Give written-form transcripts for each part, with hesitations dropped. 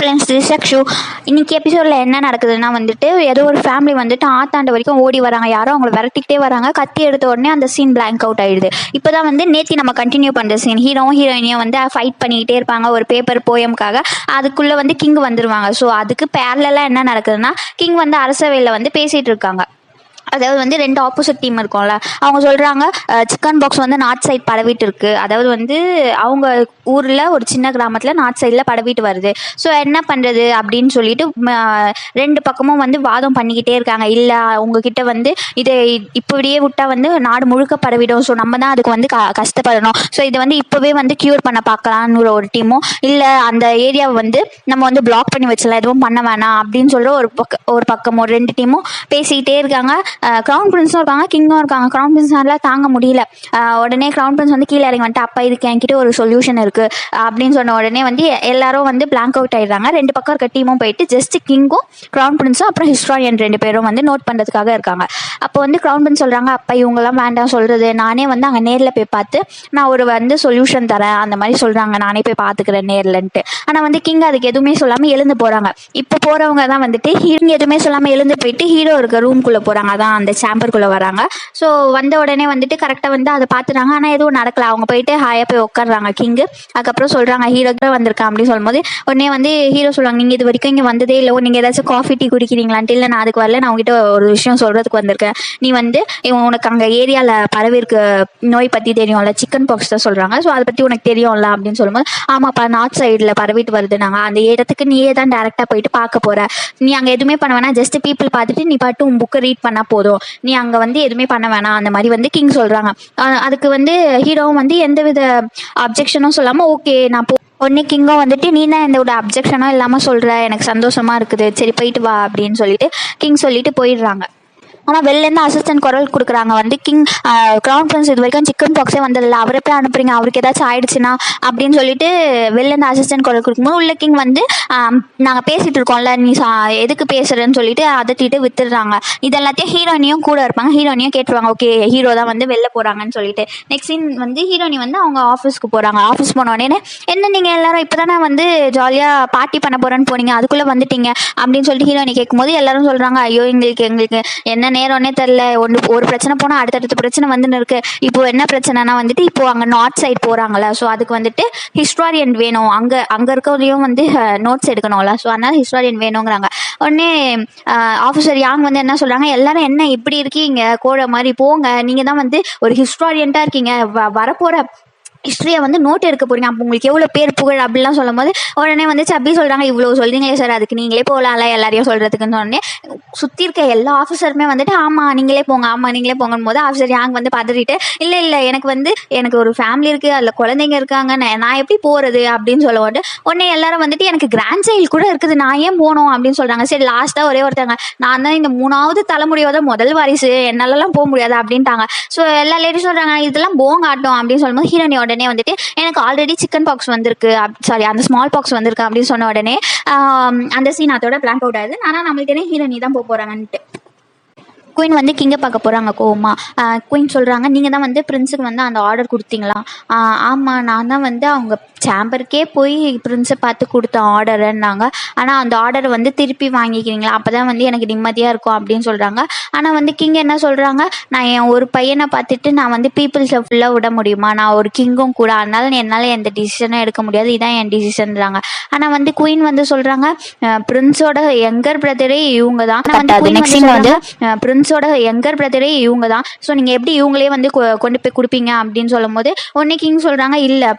Friends, this Akshu. இன்னைக்கு எபிசோடில் என்ன நடக்குதுன்னா வந்துட்டு ஏதோ ஒரு ஃபேமிலி வந்துட்டு ஆத்தாண்ட வரைக்கும் ஓடி வராங்க. யாரோ அவங்கள விரட்டிக்கிட்டே வராங்க. கத்தி எடுத்த உடனே அந்த சீன் பிளாங்க் அவுட் ஆயிடுது. இப்போ தான் வந்து நேத்தி நம்ம கண்டினியூ பண்ணுற சீன். ஹீரோவும் ஹீரோயினியும் வந்து ஃபைட் பண்ணிக்கிட்டே இருப்பாங்க ஒரு பேப்பர் போயம்காக. அதுக்குள்ளே வந்து கிங் வந்துருவாங்க. ஸோ அதுக்கு பேரலாக என்ன நடக்குதுன்னா, கிங் வந்து அரசவையில் வந்து பேசிகிட்டு இருக்காங்க. அதாவது வந்து ரெண்டு ஆப்போசிட் டீம் இருக்கும்ல, அவங்க சொல்கிறாங்க சிக்கன் பாக்ஸ் வந்து நார்த் சைட் பரவிட்டு இருக்கு. அதாவது வந்து அவங்க ஊரில் ஒரு சின்ன கிராமத்தில் நார்த் சைடில் பரவிட்டு வருது. ஸோ என்ன பண்ணுறது அப்படின்னு சொல்லிட்டு ரெண்டு பக்கமும் வந்து வாதம் பண்ணிக்கிட்டே இருக்காங்க. இல்லை உங்ககிட்ட வந்து இதை இப்படியே விட்டால் வந்து நாடு முழுக்க பரவிடும். ஸோ நம்ம தான் அதுக்கு வந்து கஷ்டப்படணும். ஸோ இதை வந்து இப்போவே வந்து க்யூர் பண்ண பார்க்கலான்னு ஒரு டீமும், இல்லை அந்த ஏரியாவை வந்து நம்ம வந்து பிளாக் பண்ணி வச்சலாம், எதுவும் பண்ண வேணாம் அப்படின்னு சொல்கிற ஒரு பக்கமும் ரெண்டு டீமும் பேசிக்கிட்டே இருக்காங்க. க்ரௌன் பிரின்ஸும் இருக்காங்க, கிங்கும் இருக்காங்க. க்ரௌன் பிரின்ஸ்னால தாங்க முடியல. உடனே க்ரௌன் பிரின்ஸ் வந்து கீழே இறங்கி வந்துட்டு, அப்பா இதுக்கு என்கிட்ட ஒரு சொல்யூஷன் இருக்குது அப்படின்னு சொன்ன உடனே வந்து எல்லாரும் வந்து பிளாங்க் அவுட் ஆயிடுறாங்க. ரெண்டு பக்கம் இருக்க டீமும் போயிட்டு ஜஸ்ட் கிங்கும் க்ரௌன் பிரின்ஸும் அப்புறம் ஹிஸ்டாரியன் ரெண்டு பேரும் வந்து நோட் பண்ணுறதுக்காக இருக்காங்க. அப்போ வந்து க்ரௌன் பிரின்ஸ் சொல்கிறாங்க, அப்பா இவங்கெல்லாம் வேண்டாம் சொல்கிறது, நானே வந்து அங்கே நேரில் போய் பார்த்து நான் ஒரு வந்து சொல்யூஷன் தரேன் அந்த மாதிரி சொல்கிறாங்க, நானே போய் பார்த்துக்கிறேன் நேர்லன்ட்டு. ஆனால் வந்து கிங் அதுக்கு எதுவுமே சொல்லாமல் எழுந்து போகிறாங்க. இப்போ போகிறவங்க தான் வந்துட்டு ஹீரோ எதுவுமே சொல்லாமல் எழுந்து போயிட்டு ஹீரோ இருக்க ரூம்குள்ளே போகிறாங்க. அதான் அந்த சேம்பருக்குள்ளே வராங்க. ஸோ வந்த உடனே வந்துட்டு கரெக்டாக வந்து அதை பார்த்துறாங்க. ஆனால் எதுவும் நடக்கல. அவங்க போயிட்டு ஹாயாக போய் உட்காடுறாங்க கிங்கு. அதுக்கப்புறம் சொல்கிறாங்க ஹீரோ கூட வந்திருக்கான் அப்படின்னு சொல்லும்போது உடனே வந்து ஹீரோ சொல்லுவாங்க, நீங்கள் இது வரைக்கும் இங்கே வந்ததே இல்லை, நீங்கள் ஏதாச்சும் காஃபி டீ குடிக்கிறீங்களான்ட்டு. இல்லை நான் அதுக்கு வரல, நான் உங்ககிட்ட ஒரு விஷயம் சொல்கிறதுக்கு வந்திருக்கேன். நீ வந்து உனக்கு அங்கே ஏரியாவில் பரவிருக்க நோய் பற்றி தெரியும்ல, சிக்கன் பாக்ஸ் தான் சொல்கிறாங்க. ஸோ அதை பற்றி உனக்கு தெரியும்ல அப்படின்னு சொல்லும்போது, ஆமாப்பா நார்த் சைடில் பரவிட்டு வருது, நாங்கள் அந்த இடத்துக்கு நீயே தான் டேரெக்டாக போயிட்டு பார்க்க போகிற, நீ அங்கே எதுவுமே பண்ண வேணாம், ஜஸ்ட் பீப்புள் பார்த்துட்டு நீ பாட்டு உன் புக்கை ரீட் பண்ணால் போதும், நீ அங்கே வந்து எதுவுமே பண்ண வேணாம் அந்த மாதிரி வந்து கிங் சொல்கிறாங்க. அதுக்கு வந்து ஹீரோவும் வந்து எந்தவித அப்ஜெக்ஷனும் சொல்லாமல் ஓகே நான் உடனே கிங்கும் வந்துட்டு நீ தான் எந்த ஒரு அப்ஜெக்ஷனும் இல்லாமல் சொல்கிற, எனக்கு சந்தோஷமாக இருக்குது, சரி போயிட்டு வா அப்படின்னு சொல்லிட்டு கிங் சொல்லிட்டு போயிடுறாங்க. ஆனால் வெளிலேருந்து அசிஸ்டன்ட் குரல் கொடுக்குறாங்க வந்து, கிங் க்ரௌன் பிரின்ஸ் இது வரைக்கும் சிக்கன் பாக்ஸே வந்ததில்லை, அவரை போய் அனுப்புறீங்க, அவருக்கு ஏதாச்சும் ஆயிடுச்சுன்னா அப்படின்னு சொல்லிட்டு வெளிலேருந்து அசிஸ்டன்ட் குரல் கொடுக்கும்போது உள்ள கிங் வந்து நாங்கள் பேசிகிட்டு இருக்கோம்ல, நீ எதுக்கு பேசுகிறேன்னு சொல்லிட்டு அதட்டிட்டு வித்துடுறாங்க. இது எல்லாத்தையும் ஹீரோயினியும் கூட இருப்பாங்க. ஹீரோயினியும் கேட்டுருவாங்க, ஓகே ஹீரோ தான் வந்து வெளில போகிறாங்கன்னு சொல்லிட்டு. நெக்ஸ்ட் சீன் வந்து ஹீரோயினி வந்து அவங்க ஆஃபீஸ்க்கு போகிறாங்க. ஆஃபீஸ் போன உடனே என்ன நீங்கள் எல்லாரும் இப்போ தானே வந்து ஜாலியாக பார்ட்டி பண்ண போகிறேன்னு போனீங்க, அதுக்குள்ளே வந்துட்டீங்க அப்படின்னு சொல்லிட்டு ஹீரோயினி கேட்கும்போது எல்லாரும் சொல்கிறாங்க, ஐயோ எங்களுக்கு என்ன நேரம்னே தெரில, ஒரு பிரச்சனை போனால் அடுத்தடுத்த பிரச்சனை வந்துன்னு இருக்கு. இப்போ என்ன பிரச்சனைனா வந்துட்டு இப்போ அங்கே நார்த் சைட் போகிறாங்களா, ஸோ அதுக்கு வந்துட்டு ஹிஸ்டாரியன் வேணும், அங்கே இருக்கவங்களையும் வந்து நோட்ஸ் எடுக்கணும்ல, ஸோ அதனால ஹிஸ்டாரியன் வேணுங்கிறாங்க. உடனே ஆஃபீஸர் யாங் வந்து என்ன சொல்கிறாங்க, எல்லாரும் என்ன இப்படி இருக்கீங்க கோழை மாதிரி, போங்க, நீங்கள் தான் வந்து ஒரு ஹிஸ்டாரியன்ட்டாக இருக்கீங்க, வரப்போகிற ஹிஸ்ட்ரியை வந்து நோட் எடுக்க போகிறீங்க, அப்போ உங்களுக்கு எவ்வளோ பேர் புகழ் அப்படிலாம் சொல்லும் போது உடனே வந்து சப்பி சொல்கிறாங்க, இவ்வளோ சொல்கிறீங்களே சார், அதுக்கு நீங்களே போகலாம்ல எல்லாரையும் சொல்கிறதுக்குன்னு உடனே சுற்றி இருக்க எல்லா ஆஃபீஸருமே வந்துட்டு ஆமாம் நீங்களே போங்க, ஆமாம் நீங்களே போங்கன்னு போது ஆஃபீஸர் யாங் வந்து பதறிட்டு, இல்லை எனக்கு ஒரு ஃபேமிலி இருக்குது, அதில் குழந்தைங்க இருக்காங்க, நான் எப்படி போகிறது அப்படின்னு சொல்ல உடனே எல்லாரும் வந்துட்டு எனக்கு கிராண்ட் சைல்டு கூட இருக்குது, நான் ஏன் போகணும் அப்படின்னு சொல்கிறாங்க. சரி லாஸ்ட்டாக ஒரே ஒருத்தங்க, நான் தான் இந்த 3வது தலைமுறையோட முதல் வாரிசு, என்னாலலாம் போக முடியாது அப்படின்ட்டாங்க. ஸோ எல்லா லேடிஸும் சொல்கிறாங்க இதெல்லாம் போங்க ஆட்டம் அப்படின்னு சொல்லும்போது ஹீரோனியோட உடனே வந்துட்டு எனக்கு ஆல்ரெடி சிக்கன் பாக்ஸ் வந்திருக்கு, சாரி அந்த ஸ்மால் பாக்ஸ் வந்திருக்கு அப்படின்னு சொன்ன உடனே அந்த சீன் அதோட பிளாங்க் அவுட் ஆகுது. ஆனால் நம்மளுக்கு ஹீரோனி தான் போகிறாங்கன்ட்டு குயின் வந்து கிங்கை பார்க்க போகிறாங்க கோவமா. குயின் சொல்கிறாங்க, நீங்கள் தான் வந்து பிரின்ஸுக்கு வந்து அந்த ஆர்டர் கொடுத்தீங்களா? ஆமாம் நான் தான் வந்து அவங்க சேம்பருக்கே போய் பிரின்ஸை பார்த்து கொடுத்த ஆர்டருன்னாங்க. ஆனால் அந்த ஆர்டரை வந்து திருப்பி வாங்கிக்கிறீங்களா, அப்போ தான் வந்து எனக்கு நிம்மதியாக இருக்கும் அப்படின்னு சொல்கிறாங்க. ஆனால் வந்து கிங் என்ன சொல்கிறாங்க, நான் என் ஒரு பையனை பார்த்துட்டு நான் வந்து பீப்புள்ஸை ஃபுல்லாக விட முடியுமா, நான் ஒரு கிங்கும் கூட, அதனால என்னால் எந்த டிசிஷனும் எடுக்க முடியாது, இதான் என் டிசிஷன்றாங்க. ஆனால் வந்து குயின் வந்து சொல்கிறாங்க, பிரின்ஸோட யங்கர் பிரதரே இவங்க தான், பிரின்ஸோட யங்கர் பிரதரே இவங்க தான், ஸோ நீங்கள் எப்படி இவங்களே வந்து கொண்டு போய் கொடுப்பீங்க அப்படின்னு சொல்லும் போது உடனே கிங் சொல்கிறாங்க, இல்லை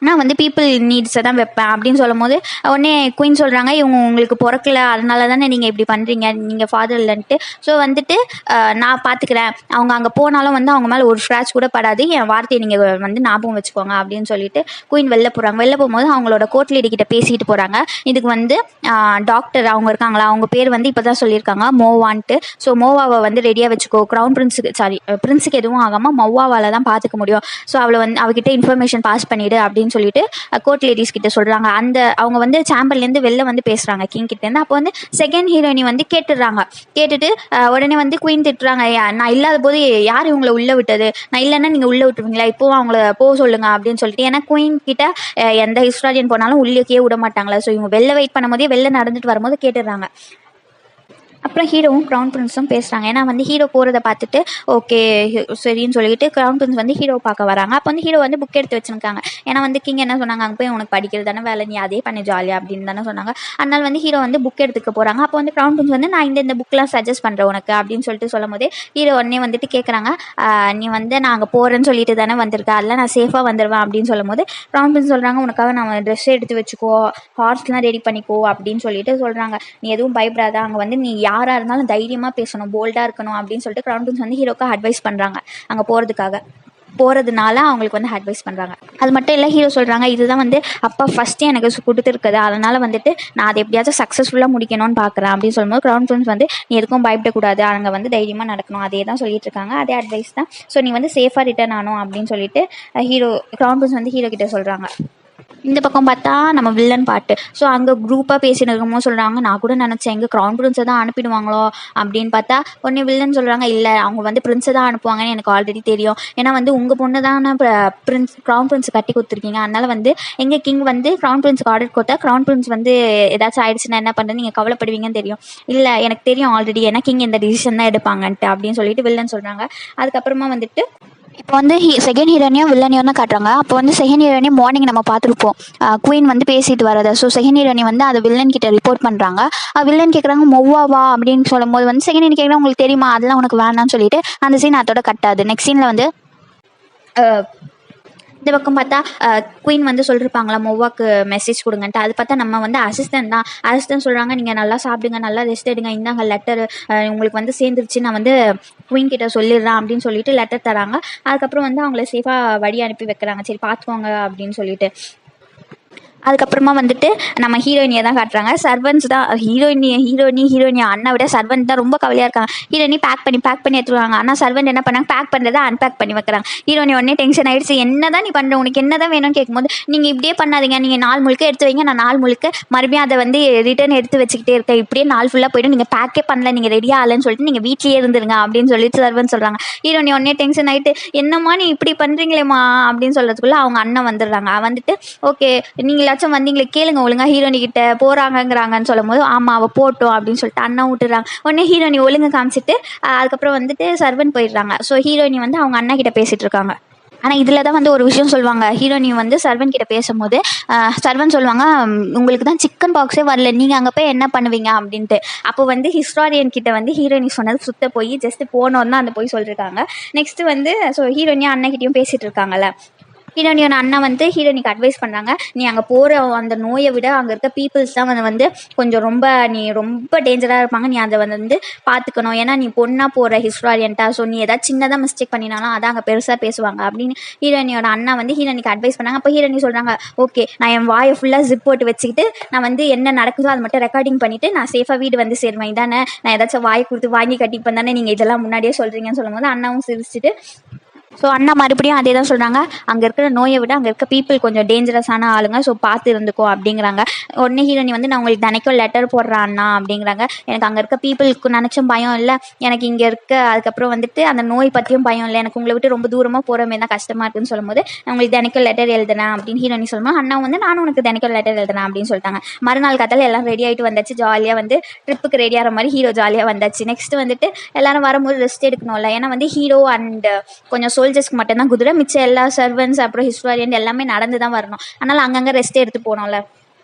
நான் வந்து பீப்புள் நீட்ஸை தான் வைப்பேன் அப்படின்னு சொல்லும் போது உடனே குயின் சொல்கிறாங்க, இவங்க உங்களுக்கு பிறக்கல, அதனால தானே நீங்கள் இப்படி பண்ணுறீங்க, நீங்கள் ஃபாதர் இல்லைன்ட்டு, ஸோ வந்துட்டு நான் பார்த்துக்கிறேன், அவங்க அங்கே போனாலும் வந்து அவங்க மேலே ஒரு ஸ்க்ராட்ச் கூட படாது, என் வார்த்தையை நீங்கள் வந்து ஞாபகம் வச்சுக்கோங்க அப்படின்னு சொல்லிட்டு குயின் வெளில போகிறாங்க. வெளில போகும்போது அவங்களோட கோர்ட் லேடி கிட்ட பேசிட்டு போகிறாங்க. இதுக்கு வந்து டாக்டர் அவங்க இருக்காங்களா, அவங்க பேர் வந்து இப்போ தான் சொல்லியிருக்காங்க மோவான்ட்டு. ஸோ மோவாவை வந்து ரெடியாக வச்சுக்கோ, க்ரௌன் பிரின்ஸுக்கு எதுவும் ஆகாமல் மோவாவால் தான் பார்த்துக்க முடியும், ஸோ அவளை வந்து அவகிட்ட இன்ஃபர்மேஷன் பாஸ் பண்ணிவிடு அப்படின்னு அப்படின்னு சொல்லிட்டு கோர்ட் லேடிஸ் கிட்ட சொல்கிறாங்க. அவங்க வந்து சேம்பர்லேருந்து வெளில வந்து பேசுகிறாங்க கிங் கிட்டேருந்து. அப்போ வந்து செகண்ட் ஹீரோயினி வந்து கேட்டுட்டு உடனே வந்து குயின் திட்டுறாங்க, நான் இல்லாத போது யார் இவங்களை உள்ளே விட்டது, நான் இல்லைன்னா நீங்கள் உள்ளே விட்டுருவீங்களா, இப்போவும் அவங்கள போக சொல்லுங்க அப்படின்னு சொல்லிட்டு. ஏன்னா குயின் கிட்ட எந்த ஹிஸ்டாரியன் போனாலும் உள்ளேக்கே விட மாட்டாங்களா. ஸோ இவங்க வெளில வெயிட் பண்ணும்போதே வெளில நடந்துட்டு வரும்போது கேட்டுடுறாங்க. அப்புறம் ஹீரோவும் க்ரௌன் பிரின்ஸும் பேசுகிறாங்க. ஏன்னா வந்து ஹீரோ போகிறத பார்த்துட்டு ஓகே சரின்னு சொல்லிட்டு க்ரௌன் பிரின்ஸ் வந்து ஹீரோ பார்க்க வராங்க. அப்போ வந்து ஹீரோ வந்து புக் எடுத்து வச்சுருக்காங்க. ஏன்னா வந்து கிங் என்ன சொன்னாங்க, அங்கே போய் உனக்கு படிக்கிறது தானே வேலை, நீ அதே பண்ணி ஜாலியாக அப்படின்னு தானே சொன்னாங்க. அதனால வந்து ஹீரோ வந்து புக் எடுத்துக்க போகிறாங்க. அப்போ வந்து க்ரௌன் பிரின்ஸ் வந்து நான் இந்த புக்கெலாம் சஜஸ்ட் பண்ணுறேன் உனக்கு அப்படின்னு சொல்லிட்டு சொல்லும் போதே ஹீரோ உடனே வந்துட்டு கேட்குறாங்க, நீ வந்து நான் அங்கே போகிறேன்னு சொல்லிட்டு தானே வந்திருக்கேன், அதெல்லாம் நான் சேஃபாக வந்துடுவேன் அப்படின்னு சொல்லும் போது க்ரௌன் பிரின்ஸ் சொல்கிறாங்க, உனக்காக நான் ட்ரெஸ் எடுத்து வச்சுக்கோ, ஹார்ஸ்லாம் ரெடி பண்ணிக்கோ அப்படின்னு சொல்லிட்டு சொல்கிறாங்க. நீ எதுவும் பயப்படாத, அங்கே வந்து நீ யாராக இருந்தாலும் தைரியமாக பேசணும், போல்டாக இருக்கணும் அப்படின்னு சொல்லிட்டு க்ரௌன் பிரின்ஸ் வந்து ஹீரோக்கு அட்வைஸ் பண்ணுறாங்க. அங்கே போகிறதுனால அவங்களுக்கு வந்து அட்வைஸ் பண்ணுறாங்க. அது மட்டும் இல்லை, ஹீரோ சொல்கிறாங்க, இதுதான் வந்து அப்பா ஃபஸ்ட்டு எனக்கு கொடுத்துருக்குது, அதனால் வந்துட்டு நான் அதை எப்படியாச்சும் சக்ஸஸ்ஃபுல்லாக முடிக்கணும்னு பார்க்குறேன் அப்படின்னு சொல்லும்போது க்ரௌன் பிரின்ஸ் வந்து நீ எதுக்கும் பயப்படக்கூடாது, அங்கே வந்து தைரியமாக நடக்கணும், அதே தான் சொல்லிட்டு இருக்காங்க, அதே அட்வைஸ் தான். ஸோ நீ வந்து சேஃபாக ரிட்டர்ன் ஆகணும் அப்படின்னு சொல்லிட்டு க்ரௌன் பிரின்ஸ் வந்து ஹீரோ கிட்ட சொல்கிறாங்க. இந்த பக்கம் பார்த்தா நம்ம வில்லன் பாட்டு. ஸோ அங்கே குரூப்பாக பேசின்னு இருக்கும்போது சொல்கிறாங்க, நான் கூட நினச்சேன் எங்கள் க்ரௌன் பிரின்ஸை தான் அனுப்பிடுவாங்களோ அப்படின்னு பார்த்தா உடனே வில்லன் சொல்கிறாங்க, இல்லை அவங்க வந்து பிரின்ஸை தான் அனுப்புவாங்கன்னு எனக்கு ஆல்ரெடி தெரியும். ஏன்னா வந்து உங்கள் பொண்ணு தானே க்ரௌன் பிரின்ஸ் கட்டி கொடுத்துருக்கீங்க, அதனால் வந்து எங்கள் கிங் வந்து க்ரௌன் பிரின்ஸுக்கு ஆர்டர் கொடுத்தா க்ரௌன் பிரின்ஸ் வந்து ஏதாச்சும் ஆயிடுச்சுன்னா என்ன பண்ணுறது, நீங்கள் கவலைப்படுவீங்கன்னு தெரியும். இல்லை எனக்கு தெரியும் ஆல்ரெடி, ஏன்னா கிங் இந்த டிசிஷன் தான் எடுப்பாங்கன்ட்டு அப்படின்னு சொல்லிட்டு வில்லன் சொல்கிறாங்க. அதுக்கப்புறமா வந்துட்டு இப்போ வந்து செகண்ட் ஹீரோனையும் வில்லனையும் தான் காட்டுறாங்க. அப்போ வந்து செகண்ட் ஹீரோனையும் மார்னிங் நம்ம பார்த்துருப்போம் குயின் வந்து பேசிட்டு வரதை. ஸோ செகண்ட் ஹீரோனி வந்து அதை வில்லன் கிட்ட ரிப்போர்ட் பண்ணுறாங்க. வில்லன் கேட்குறாங்க மொவ்வாவா அப்படின்னு சொல்லும் போது வந்து செகண்ட் ஹீரோனி கேட்குறாங்க, உங்களுக்கு தெரியுமா அதெல்லாம் உனக்கு வேணாம்னு சொல்லிட்டு அந்த சீன் அதோட கட்டாது. நெக்ஸ்ட் சீனில் வந்து இந்த பக்கம் பார்த்தா குயின் வந்து சொல்லியிருப்பாங்களா மொவ்வாக்கு மெசேஜ் கொடுங்கன்ட்டு. அது பார்த்தா நம்ம வந்து அசிஸ்டன்ட் சொல்கிறாங்க, நீங்கள் நல்லா சாப்பிடுங்க, நல்லா ரெஸ்ட் எடுங்க, இந்தாங்க லெட்டர் உங்களுக்கு வந்து சேர்ந்துருச்சு, நான் வந்து குயின் கிட்ட சொல்லிடுறேன் அப்படின்னு சொல்லிட்டு லெட்டர் தராங்க. அதுக்கப்புறம் வந்து அவங்கள சேஃபாக வழி அனுப்பி வைக்கிறாங்க, சரி பார்த்துக்கோங்க அப்படின்னு சொல்லிட்டு. அதுக்கப்புறமா வந்துட்டு நம்ம ஹீரோயினியை தான் காட்டுறாங்க. சர்வன்ஸ் தான் ஹீரோயினி அண்ணா விட சர்வன்ட் தான் ரொம்ப கவலையாக இருக்காங்க. ஹீரோயினி பேக் பண்ணி எடுத்துருவாங்க. ஆனால் சர்வன்ட் என்ன பண்ணாங்க, பேக் பண்ணுறதை அன்பேக் பண்ணி வைக்கிறாங்க. ஹீரோயினி உடனே டென்ஷன் ஆகிடுச்சு, என்ன தான் நீ பண்ணுற, உனக்கு என்ன தான் வேணும்னு கேட்கும்போது நீங்கள் இப்படியே பண்ணாதீங்க, நீங்கள் நாள் முழுக்க எடுத்து வைங்க, நான் நாள் முழுக்க மறுபடியும் அதை வந்து ரிட்டர்ன் எடுத்து வச்சுக்கிட்டே இருக்கேன், இப்படியே நாள் ஃபுல்லாக போய்ட்டு நீங்கள் பேக்கே பண்ணல, நீங்கள் ரெடியாக ஆகலன்னு சொல்லிட்டு நீங்கள் வீட்லேயே இருந்துருங்க அப்படின்னு சொல்லிட்டு சர்வன்ட் சொல்கிறாங்க. ஹீரோயினி உடனே டென்ஷன் ஆகிட்டு, என்னம்மா நீ இப்படி பண்ணுறீங்களேம்மா அப்படின்னு சொல்கிறதுக்குள்ளே அவங்க அண்ணன் வந்துடுறாங்க. வந்துட்டு ஓகே நீங்கள் வந்தீங்களே கேளுங்க ஒழுங்கா ஹீரோனி கிட்ட போறாங்கங்கிறாங்கன்னு சொல்லும் போது ஆமா அவ போட்டோம் அப்படின்னு சொல்லிட்டு அண்ணா விட்டுறாங்க. உடனே ஹீரோனி ஒழுங்கு காமிச்சிட்டு அதுக்கப்புறம் வந்துட்டு சர்வன் போயிடுறாங்க. ஸோ ஹீரோனி வந்து அவங்க அண்ணா கிட்ட பேசிட்டு இருக்காங்க. ஆனால் இதில் தான் வந்து ஒரு விஷயம் சொல்லுவாங்க. ஹீரோனி வந்து சர்வன் கிட்ட பேசும்போது சர்வன் சொல்லுவாங்க, உங்களுக்கு தான் சிக்கன் பாக்ஸே வரல, நீங்கள் அங்கே போய் என்ன பண்ணுவீங்க அப்படின்ட்டு. அப்போ வந்து ஹிஸ்டாரியன் கிட்ட வந்து ஹீரோனி சொன்னது சுத்த போய் ஜஸ்ட் போனோன்னு தான் அந்த போய் சொல்லியிருக்காங்க. நெக்ஸ்ட் வந்து ஸோ ஹீரோனியும் அண்ணகிட்டையும் பேசிட்டு இருக்காங்கல்ல. ஹீரோனியோட அண்ணா வந்து ஹீரோனிக்கு அட்வைஸ் பண்ணுறாங்க, நீ அங்கே போகிற அந்த நோயை விட அங்கே இருக்க பீப்புள்ஸ் தான் வந்து கொஞ்சம் ரொம்ப டேஞ்சராக இருப்பாங்க, நீ அதை வந்து பார்த்துக்கணும், ஏன்னா நீ பொண்ணாக போகிற ஹிஸ்டாரியன்ட்டா, ஸோ நீ ஏதாவது சின்னதாக மிஸ்டேக் பண்ணினாலும் அதான் அங்கே பெருசாக பேசுவாங்க அப்படின்னு ஹீரோனியோட அண்ணா வந்து ஹீரோனிக்கு அட்வைஸ் பண்ணாங்க. அப்போ ஹீரோனி சொல்கிறாங்க, ஓகே நான் என் வாயை ஃபுல்லாக ஜிப் போட்டு வச்சுக்கிட்டு நான் வந்து என்ன நடக்குதோ அதை மட்டும் ரெக்கார்டிங் பண்ணிவிட்டு நான் சேஃபாக வீடு வந்து சேருவேன், இதானே நான் ஏதாச்சும் வாய் கொடுத்து வாங்கி கட்டிப்பேன் தானே நீங்கள் இதெல்லாம் முன்னாடியே சொல்கிறீங்கன்னு சொல்லும்போது அண்ணாவும் சிரிச்சுட்டு ஸோ அண்ணா மறுபடியும் அதே தான் சொல்கிறாங்க, அங்கே இருக்கிற நோயை விட அங்கே இருக்க பீப்புள் கொஞ்சம் டேஞ்சரஸான ஆளுங்க, ஸோ பார்த்து இருந்துக்கோ அப்படிங்கிறாங்க. உடனே ஹீரோனி வந்து நான் உங்களுக்கு தினைக்கும் லெட்டர் போடுறேன் அண்ணா அப்படிங்கிறாங்க. எனக்கு அங்கே இருக்க பீப்புளுக்கு நினச்சும் பயம் இல்லை, எனக்கு இங்கே இருக்க அதுக்கப்புறம் வந்துட்டு அந்த நோய் பற்றியும் பயம் இல்லை, எனக்கு உங்களை விட்டு ரொம்ப தூரமாக போகிற மாதிரி தான் கஷ்டமாக இருக்குன்னு சொல்லும்போது நான் உங்களுக்கு தினைக்கும் லெட்டர் எழுதுனேன் அப்படின்னு ஹீரோனி சொல்லும்போது அண்ணா வந்து நானும் உனக்கு தினைக்கும் லெட்டர் எழுதுனேன் அப்படின்னு சொல்லிட்டாங்க. மறுநாள் காத்தால எல்லாம் ரெடி ஆகிட்டு வந்தாச்சு, ஜாலியாக வந்து ட்ரிப்புக்கு ரெடி ஆகிற மாதிரி ஹீரோ ஜாலியாக வந்தாச்சு. நெக்ஸ்ட் வந்துட்டு எல்லாரும் வரும்போது ரெஸ்ட் எடுக்கணும்ல, ஏன்னா வந்து ஹீரோ அண்ட் கொஞ்சம் சோல்ஜர்ஸ்க்கு மட்டும்தான் குதிரை, மிச்சம் எல்லா சர்வன்ஸ் அப்புறம் ஹிஸ்டாரியன் எல்லாமே நடந்து தான் வரணும், அதனால் அங்கங்கே ரெஸ்ட் எடுத்து போனோம்ல.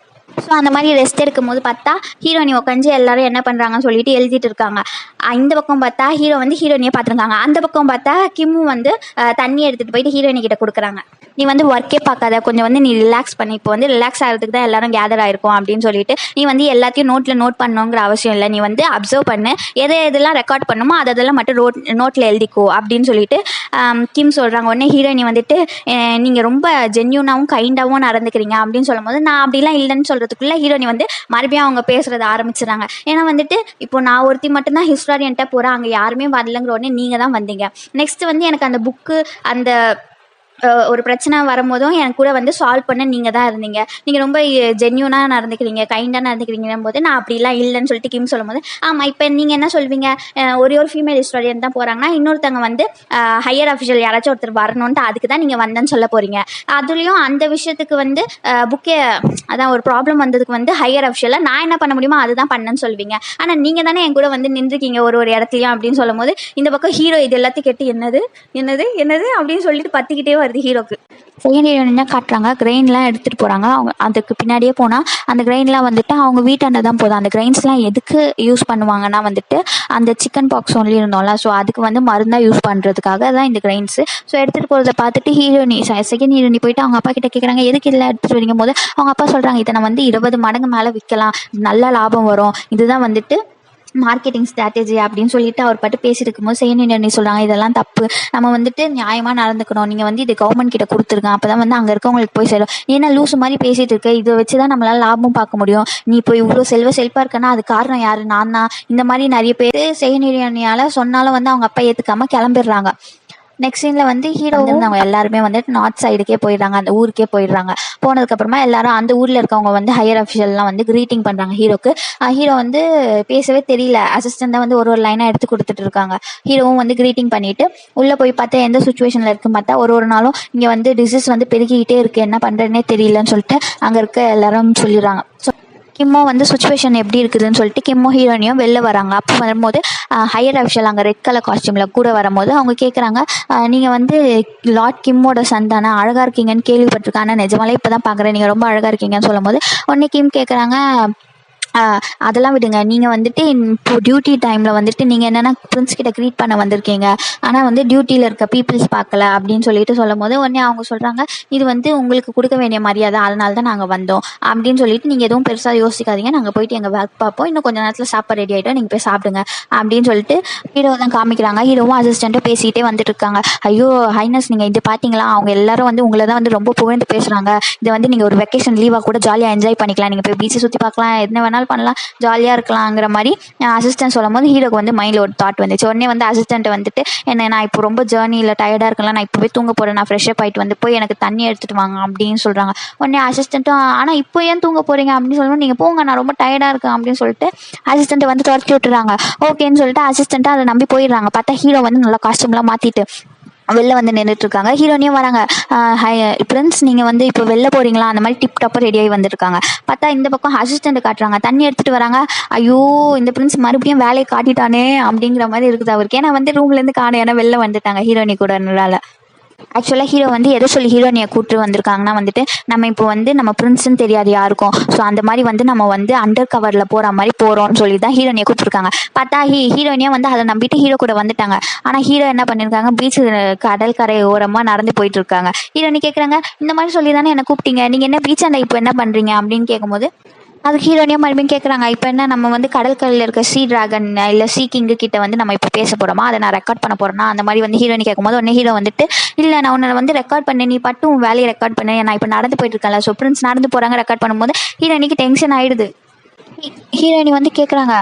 ஸோ அந்த மாதிரி ரெஸ்ட் எடுக்கும் போது பார்த்தா ஹீரோனி உட்காந்து எல்லாரும் என்ன பண்ணுறாங்கன்னு சொல்லிட்டு எழுதிட்டு இருக்காங்க. இந்த பக்கம் பார்த்தா ஹீரோ வந்து ஹீரோனியை பார்த்துருக்காங்க. அந்த பக்கம் பார்த்தா கிம்மு வந்து தண்ணி எடுத்துகிட்டு போயிட்டு ஹீரோனி கிட்ட கொடுக்குறாங்க. நீ வந்து ஒர்க்கே பார்க்காத, கொஞ்சம் வந்து நீ ரிலாக்ஸ் பண்ணி, இப்போ வந்து ரிலாக்ஸ் ஆகிறதுக்கு தான் எல்லாரும் கேதர் ஆகிருக்கும் அப்படின்னு சொல்லிட்டு நீ வந்து எல்லாத்தையும் நோட் பண்ணணுங்கிற அவசியம் இல்லை, நீ வந்து அப்சர்வ் பண்ணு, எதெல்லாம் ரெக்கார்ட் பண்ணுமோ அதெல்லாம் மட்டும் நோட்டில் எழுதிக்கோ அப்படின்னு சொல்லிட்டு கிம் சொல்கிறாங்க. உடனே ஹீரோயினி வந்துட்டு நீங்கள் ரொம்ப ஜென்யூனாகவும் கைண்டாகவும் நடந்துக்கிறீங்க அப்படின்னு சொல்லும் போது நான் அப்படிலாம் இல்லைன்னு சொல்கிறதுக்குள்ளே ஹீரோயினி வந்து மறுபடியும் அவங்க பேசுகிறத ஆரம்பிச்சிடறாங்க. ஏன்னா வந்துட்டு இப்போ நான் ஒருத்தி மட்டும்தான் ஹிஸ்டாரியன்ட்டாக போகிறேன், அங்கே யாருமே வரலங்கிற உடனே நீங்கள் தான் வந்தீங்க. நெக்ஸ்ட் வந்து எனக்கு அந்த புக்கு அந்த ஒரு பிரச்சனை வரும்போதும் என் கூட வந்து சால்வ் பண்ண நீங்கள் தான் இருந்தீங்க. நீங்கள் ரொம்ப ஜென்யூனாக நடந்துக்கிறீங்க, கைண்டாக நடந்துக்கிறீங்கன்னும் போது நான் அப்படிலாம் இல்லைன்னு சொல்லிட்டு கிம் சொல்லும்போது, ஆமாம் இப்போ நீங்கள் என்ன சொல்வீங்க, ஒரே ஒரு ஃபீமேல் ஹிஸ்டோரியன் தான் போகிறாங்கன்னா இன்னொருத்தவங்க வந்து ஹையர் அஃபிஷியல் யாராச்சும் ஒருத்தர் வரணுன்ட்டு அதுக்கு தான் நீங்கள் வந்தேன்னு சொல்ல போகிறீங்க. அதுலேயும் அந்த விஷயத்துக்கு வந்து புக்கே அதான் ஒரு ப்ராப்ளம் வந்ததுக்கு வந்து ஹையர் அஃபிஷியலாக நான் என்ன பண்ண முடியுமோ அதுதான் பண்ணேன்னு சொல்வீங்க. ஆனால் நீங்கள் தானே என் கூட வந்து நின்றுருக்கீங்க ஒரு இடத்துலையும் அப்படின்னு சொல்லும் போது இந்த பக்கம் ஹீரோ இது எல்லாத்தையும் கேட்டு என்னது என்னது என்னது அப்படின்னு சொல்லிட்டு பற்றிக்கிட்டே வருது ஹீரோக்கு. செகண்ட் ஹீரோயின் என்ன காட்டுறாங்க, கிரெயின்லாம் எடுத்துகிட்டு போகிறாங்க. அவங்க அதுக்கு பின்னாடியே போனால் அந்த கிரெயின்லாம் வந்துட்டு அவங்க வீட்டாண்ட தான் போதும். அந்த கிரெயின்ஸ்லாம் எதுக்கு யூஸ் பண்ணுவாங்கன்னா வந்துட்டு அந்த சிக்கன் பாக்ஸ் சொல்லி இருந்தோம்ல, ஸோ அதுக்கு வந்து மருந்தாக யூஸ் பண்ணுறதுக்காக தான் இந்த கிரெயின்ஸு. ஸோ எடுத்துகிட்டு போகிறத பார்த்துட்டு செகண்ட் ஹீரோயினி போயிட்டு அவங்க அப்பா கிட்ட கேட்குறாங்க எதுக்கு இதெல்லாம் எடுத்துகிட்டு வரீங்க போது அவங்க அப்பா சொல்கிறாங்க இதை நம்ம வந்து 20 மடங்கு மேலே விற்கலாம், நல்ல லாபம் வரும், இதுதான் வந்துட்டு மார்க்கெட்டிங் ஸ்ட்ராட்டஜி அப்படின்னு சொல்லிட்டு அவர் பாட்டு பேசிட்டு இருக்கும்போது செய்யணும் சொல்கிறாங்க இதெல்லாம் தப்பு, நம்ம வந்துட்டு நியாயமாக நடந்துக்கணும், நீங்கள் வந்து இது கவர்மெண்ட் கிட்ட கொடுத்துருங்க அப்போ தான் வந்து அங்கே இருக்கவங்களுக்கு போய் சேரும், ஏன்னா லூசு மாதிரி பேசிகிட்டு இருக்க, இதை வச்சு தான் நம்மளால் லாபம் பார்க்க முடியும், நீ இப்போ இவ்வளோ செல்வாக இருக்கன்னா அது காரணம் யார், நான் தான். இந்த மாதிரி நிறைய பேர் செய்யணியால் சொன்னாலும் வந்து அவங்க அப்பா ஏற்றுக்காமல் கிளம்பிடுறாங்க. நெக்ஸ்ட் சீனில் வந்து ஹீரோ அவங்க எல்லாருமே வந்துட்டு நார்த் சைடுக்கே போயிடுறாங்க, அந்த ஊருக்கே போயிடுறாங்க. போனதுக்கப்புறமா எல்லாரும் அந்த ஊரில் இருக்கவங்க வந்து ஹையர் அஃபிஷியல்லாம் வந்து க்ரீட்டிங் பண்ணுறாங்க ஹீரோக்கு. ஹீரோ வந்து பேசவே தெரியல, அசிஸ்டண்ட் தான் வந்து ஒரு லைனாக எடுத்து கொடுத்துட்டு இருக்காங்க. ஹீரோவும் வந்து க்ரீட்டிங் பண்ணிட்டு உள்ளே போய் பார்த்தா எந்த சுச்சுவேஷனில் இருக்குன்னு பார்த்தா ஒரு நாளும் இங்கே வந்து டிசீஸ் வந்து பெருகிக்கிட்டே இருக்குது, என்ன பண்ணுறதுனே தெரியலன்னு சொல்லிட்டு அங்கே இருக்க எல்லாரும் சொல்லிடுறாங்க. ஸோ கிம்மோ வந்து சுச்சுவேஷன் எப்படி இருக்குதுன்னு சொல்லிட்டு கிம்மோ ஹீரோயினியும் வெளில வராங்க. அப்போ வரும்போது ஹையர் அஃபிஷியல் அங்கே ரெட் கலர் காஸ்டியூமில் கூட வரும்போது அவங்க கேட்குறாங்க நீங்கள் வந்து லார்ட் கிம்மோட சன் தானே, அழகாக இருக்கீங்கன்னு கேள்விப்பட்டிருக்கேன், ஆனால் நிஜமாலே இப்போ தான் பார்க்குறேன் நீங்கள் ரொம்ப அழகாக இருக்கீங்கன்னு சொல்லும் போது உடனே கிம் கேட்குறாங்க அதெல்லாம் விடுங்க, நீங்கள் வந்துட்டு இப்போ டியூட்டி டைமில் வந்துட்டு நீங்கள் என்னென்னா பிரின்ஸ் கிட்ட க்ரீட் பண்ண வந்திருக்கீங்க, ஆனால் வந்து டியூட்டியில் இருக்க பீப்புள்ஸ் பார்க்கல அப்படின்னு சொல்லிட்டு சொல்லும் போது உடனே அவங்க சொல்கிறாங்க இது வந்து உங்களுக்கு கொடுக்க வேண்டிய மரியாதை, அதனால தான் நாங்கள் வந்தோம் அப்படின்னு சொல்லிட்டு நீங்கள் எதுவும் பெருசாக யோசிக்காதீங்க, நாங்கள் போயிட்டு எங்கள் ஒர்க் பார்ப்போம், இன்னும் கொஞ்சம் நேரத்தில் சாப்பாடு ரெடி ஆகிட்டோம், நீங்கள் போய் சாப்பிடுங்க அப்படின்னு சொல்லிட்டு ஹீரோ தான் காமிக்கிறாங்க. ஹீரோவும் அசிஸ்டண்ட்டும் பேசிகிட்டே வந்துட்டு இருக்காங்க. ஐயோ ஹைனஸ் நீங்கள் இது பார்த்தீங்களா, அவங்க எல்லாரும் வந்து உங்களை தான் வந்து ரொம்ப புகழ்ந்து பேசுகிறாங்க, இதை வந்து நீங்கள் ஒரு வெக்கேஷன் லீவாக கூட ஜாலியாக என்ஜாய் பண்ணிக்கலாம், நீங்கள் போய் பீச்சை சுற்றி பார்க்கலாம், என்ன வேணாலும் பண்ணலாம், ஜாலியாக இருக்கலாங்கிற மாதிரி அசிஸ்டன்ட் சொல்லும் போது ஹீரோக்கு வந்து மைண்டில் ஒரு தாட் வந்துச்சு. உடனே வந்து அசிஸ்டன்ட் வந்துட்டு என்ன நான் இப்போ ரொம்ப ஜேர்னியில் டயர்டாக இருக்கலாம், நான் இப்போ போய் தூங்க போகிறேன், நான் ஃப்ரெஷ்ஷப் ஆகிட்டு வந்து போய் எனக்கு தண்ணி எடுத்துகிட்டு வாங்க அப்படின்னு சொல்கிறாங்க. உடனே அசிஸ்டண்ட்டும் ஆனால் இப்போ ஏன் தூங்க போகிறீங்க அப்படின்னு சொல்லும்போது நீங்கள் போங்க நான் ரொம்ப டயர்டாக இருக்கேன் அப்படின்னு சொல்லிட்டு அசிஸ்டண்ட்டை வந்து துரத்தி விட்டுறாங்க. ஓகேன்னு சொல்லிட்டு அசிஸ்டண்ட்டாக அதை நம்பி போயிடுறாங்க. பார்த்தா ஹீரோ வந்து நல்லா காஸ்டியூம்லாம் மாற்றிட்டு வெளில வந்து நின்றுட்டு இருக்காங்க. ஹீரோனியும் வராங்க, ஃப்ரெண்ட்ஸ் நீங்கள் வந்து இப்போ வெளில போகிறீங்களா அந்த மாதிரி டிப் டாப்பாக ரெடியாகி வந்துருக்காங்க. பார்த்தா இந்த பக்கம் அசிஸ்டண்ட் காட்டுறாங்க, தண்ணி எடுத்துகிட்டு வராங்க. ஐயோ இந்த பிரின்ஸ் மறுபடியும் வேலையை காட்டிட்டானே அப்படிங்கிற மாதிரி இருக்குது அவருக்கு. ஏன்னா வந்து ரூம்லேருந்து காண ஏன்னா வெளில வந்துட்டாங்க ஹீரோனி கூட. ஆக்சுவலாக ஹீரோ வந்து எதை சொல்லி ஹீரோனியை கூப்பிட்டு வந்திருக்காங்கன்னா வந்துட்டு நம்ம இப்போ வந்து நம்ம பிரின்ஸ்ன்னு தெரியாது யாருக்கும், ஸோ அந்த மாதிரி வந்து நம்ம வந்து அண்டர் கவரில் போகிற மாதிரி போகிறோம்னு சொல்லி தான் ஹீரோனியை கூப்பிட்டுருக்காங்க. பார்த்தா ஹீரோனியாக வந்து அதை நம்பிட்டு ஹீரோ கூட வந்துட்டாங்க. ஆனால் ஹீரோ என்ன பண்ணியிருக்காங்க, பீச்சு கடல் கரை ஓரமாக நடந்து போயிட்டு இருக்காங்க. ஹீரோனி கேட்குறாங்க இந்த மாதிரி சொல்லி தானே என்னை கூப்பிட்டீங்க, நீங்கள் என்ன பீச்சாண்ட இப்போ என்ன பண்ணுறீங்க அப்படின்னு கேட்கும்போது அதுக்கு ஹீரோனியாக மறுபடியும் கேட்குறாங்க இப்போ என்ன நம்ம வந்து கடற்கரையில் இருக்க சீ டிராகன் இல்லை சீ கிங்கு கிட்ட வந்து நம்ம இப்போ பேச போகிறோமா, அதை நான் ரெக்கார்ட் பண்ண போகிறேன்னா அந்த மாதிரி வந்து ஹீரோனி கேட்கும்போது உடனே ஹீரோ வந்துட்டு இல்லை நான் உன்னை வந்து ரெக்கார்ட் பண்ணேன், நீ பட்டு உன் வேலையை ரெக்கார்ட் பண்ணேன், நான் இப்போ நடந்து போயிட்டு இருக்கேன்ல, ஸோ பிரின்ஸ் நடந்து போகிறாங்க ரெக்கார்ட் பண்ணும்போது ஹீரோனிக்கு டென்ஷன் ஆகிடுது. ஹீரோயினி வந்து கேட்குறாங்க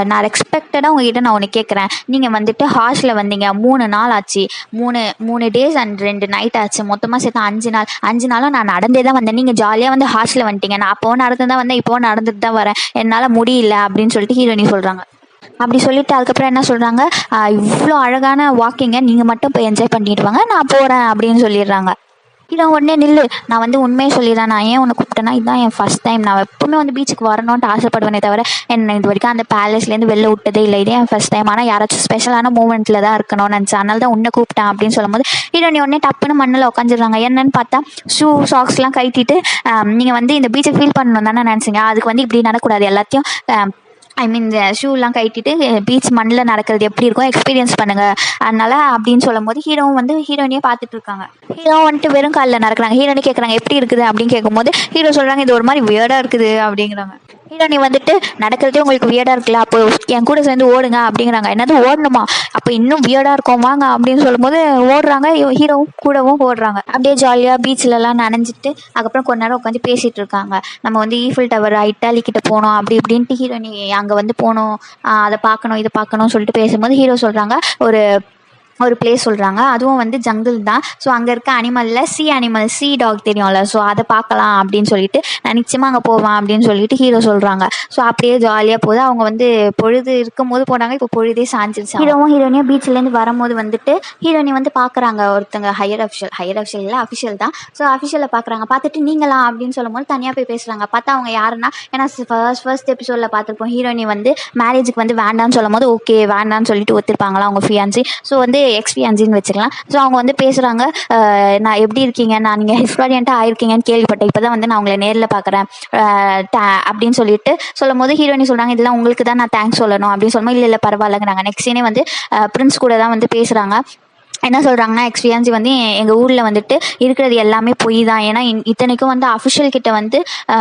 நான் எக்ஸ்பெக்டடாக உங்ககிட்ட நான் ஒன்று கேட்குறேன், நீங்கள் வந்துட்டு ஹார்ஸில் வந்தீங்க 3 நாள் ஆச்சு, 3 டேஸ் அண்ட் 2 நைட் ஆச்சு, மொத்தமாக சேர்த்து 5 நாளும் நான் நடந்தே தான் வந்தேன், நீங்கள் ஜாலியாக வந்து ஹார்ஸில் வந்துட்டீங்க, நான் அப்போவும் நடந்து தான் வந்தேன் இப்போவும் நடந்துட்டு தான் வரேன், என்னால் முடியல அப்படின்னு சொல்லிட்டு ஹீரோயினி சொல்கிறாங்க. அப்படி சொல்லிட்டு அதுக்கப்புறம் என்ன சொல்கிறாங்க, இவ்வளோ அழகான வாக்கிங்கை நீங்கள் மட்டும் இப்போ என்ஜாய் பண்ணிட்டு வாங்க நான் போகிறேன் அப்படின்னு சொல்லிடுறாங்க. ஹீரோ உடனே நில்லு, நான் வந்து உண்மையை சொல்லிடுறேன், நான் ஏன் உன்னை கூப்பிட்டேன்னா இதுதான் என் ஃபஸ்ட் டைம், நான் எப்பவுமே வந்து பீச்சுக்கு வரணும்ன்ட்டு ஆசைப்படுவேனே தவிர என்ன இது வரைக்கும் அந்த பேலஸ்லேருந்து வெளில விட்டதே இல்லை, இதே என் ஃபஸ்ட் டைம், ஆனால் யாராச்சும் ஸ்பெஷலான மூமெண்ட்டில் தான் இருக்கணும்னு நினச்சேன், அதனால தான் உன்னை கூப்பிட்டேன் அப்படின்னு சொல்லும்போது ஹீரோனி உடனே டப்புன்னு மண்ணில் உட்காந்துடுறாங்க. என்னன்னு பார்த்தா ஷூ சாக்ஸ்லாம் கட்டிட்டு நீங்கள் வந்து இந்த பீச்சை ஃபீல் பண்ணணும் தானே நினச்சிங்க, அதுக்கு வந்து இப்படி நடக்கூடாது, எல்லாத்தையும் இந்த ஷூலாம் கட்டிட்டு பீச் மண்ணில் நடக்கிறது எப்படி இருக்கும் எக்ஸ்பீரியன்ஸ் பண்ணுங்கள் அதனால் அப்படின்னு சொல்லும் போது ஹீரோவும் வந்து ஹீரோயினியே பார்த்துட்டு இருக்காங்க. ஹீரோ வந்துட்டு வெறும் காலில் நடக்கிறாங்க. ஹீரோனி கேட்குறாங்க எப்படி இருக்குது அப்படின்னு கேட்கும்போது ஹீரோ சொல்கிறாங்க இது ஒரு மாதிரி வியர்டாக இருக்குது அப்படிங்கிறாங்க. ஹீரோனி வந்துட்டு நடக்கிறதே உங்களுக்கு வியர்டாக இருக்குல்ல, அப்போ என் கூட சேர்ந்து ஓடுங்க அப்படிங்கிறாங்க. என்னது ஓடணுமா, அப்போ இன்னும் வியர்டாக இருக்கும் வாங்க அப்படின்னு சொல்லும்போது ஓடுறாங்க. ஹீரோவும் கூடவும் ஓடுறாங்க. அப்படியே ஜாலியாக பீச்சிலலாம் நனைஞ்சிட்டு அதுக்கப்புறம் கொஞ்ச நேரம் உட்காந்து பேசிகிட்டு இருக்காங்க. நம்ம வந்து ஈஃபில் டவர் இட்டாலி கிட்ட போனோம் அப்படி இப்படின்ட்டு ஹீரோனி அங்கே வந்து போகணும், அதை பார்க்கணும் இதை பார்க்கணும்னு சொல்லிட்டு பேசும்போது ஹீரோ சொல்கிறாங்க ஒரு பிளேஸ் சொல்கிறாங்க. அதுவும் வந்து ஜங்கிள் தான். ஸோ அங்கே இருக்க அனிமல் சி டாக் தெரியும்ல, ஸோ அதை பார்க்கலாம் அப்படின்னு சொல்லிட்டு நான் நிச்சயமாக அங்கே போவேன் அப்படின்னு சொல்லிட்டு ஹீரோ சொல்கிறாங்க. ஸோ அப்படியே ஜாலியாக போகுது. அவங்க வந்து பொழுது இருக்கும் போது போனாங்க, இப்போ பொழுதே சாஞ்சிருச்சு. ஹீரோவும் ஹீரோனியும் பீச்லேருந்து வரும்போது வந்துட்டு ஹீரோனி வந்து பார்க்குறாங்க ஒருத்தங்க ஹையர் அஃபிஷியல் இல்லை அஃபிஷியல் தான். ஸோ அஃபிஷியலை பார்க்குறாங்க. பார்த்துட்டு நீங்களா அப்படின்னு சொல்லும் போது தனியாக போய் பேசுகிறாங்க. பார்த்தா அவங்க யாருன்னா, ஏன்னா ஃபர்ஸ்ட் எபிசோடில் பார்த்துருப்போம் ஹீரோனி வந்து மேரேஜுக்கு வந்து வேண்டான்னு சொல்லும் போது ஓகே வேண்டான்னு சொல்லிட்டு ஒத்துருப்பாங்களா அவங்க ஃபியான்சி. ஸோ வந்து எக்ஸ்பியான்சின்னு வச்சுக்கலாம். ஸோ அவங்க வந்து பேசுகிறாங்க, நான் எப்படி இருக்கீங்க, நான் நீங்கள் ஹிஸ்டாரியன்ட்டாக ஆயிருக்கீங்கன்னு கேள்விப்பட்டேன், இப்போ தான் வந்து நான் உங்களை நேரில் பார்க்குறேன் அப்படின்னு சொல்லிட்டு சொல்லும் போது ஹீரோயினி சொல்கிறாங்க, இதெல்லாம் உங்களுக்கு தான் நான் தேங்க்ஸ் சொல்லணும் அப்படின்னு சொல்லும்போது இல்லை பரவாயில்லைங்கிறாங்க. நெக்ஸ்ட் சீனே வந்து பிரின்ஸ் கூட தான் வந்து பேசுகிறாங்க. என்ன சொல்கிறாங்கன்னா, எக்ஸ்பீரியன்ஸ் வந்து எங்கள் ஊரில் வந்துட்டு இருக்கிறது எல்லாமே பொய் தான். ஏன்னா இத்தனைக்கும் வந்து அஃபிஷியல் கிட்ட வந்து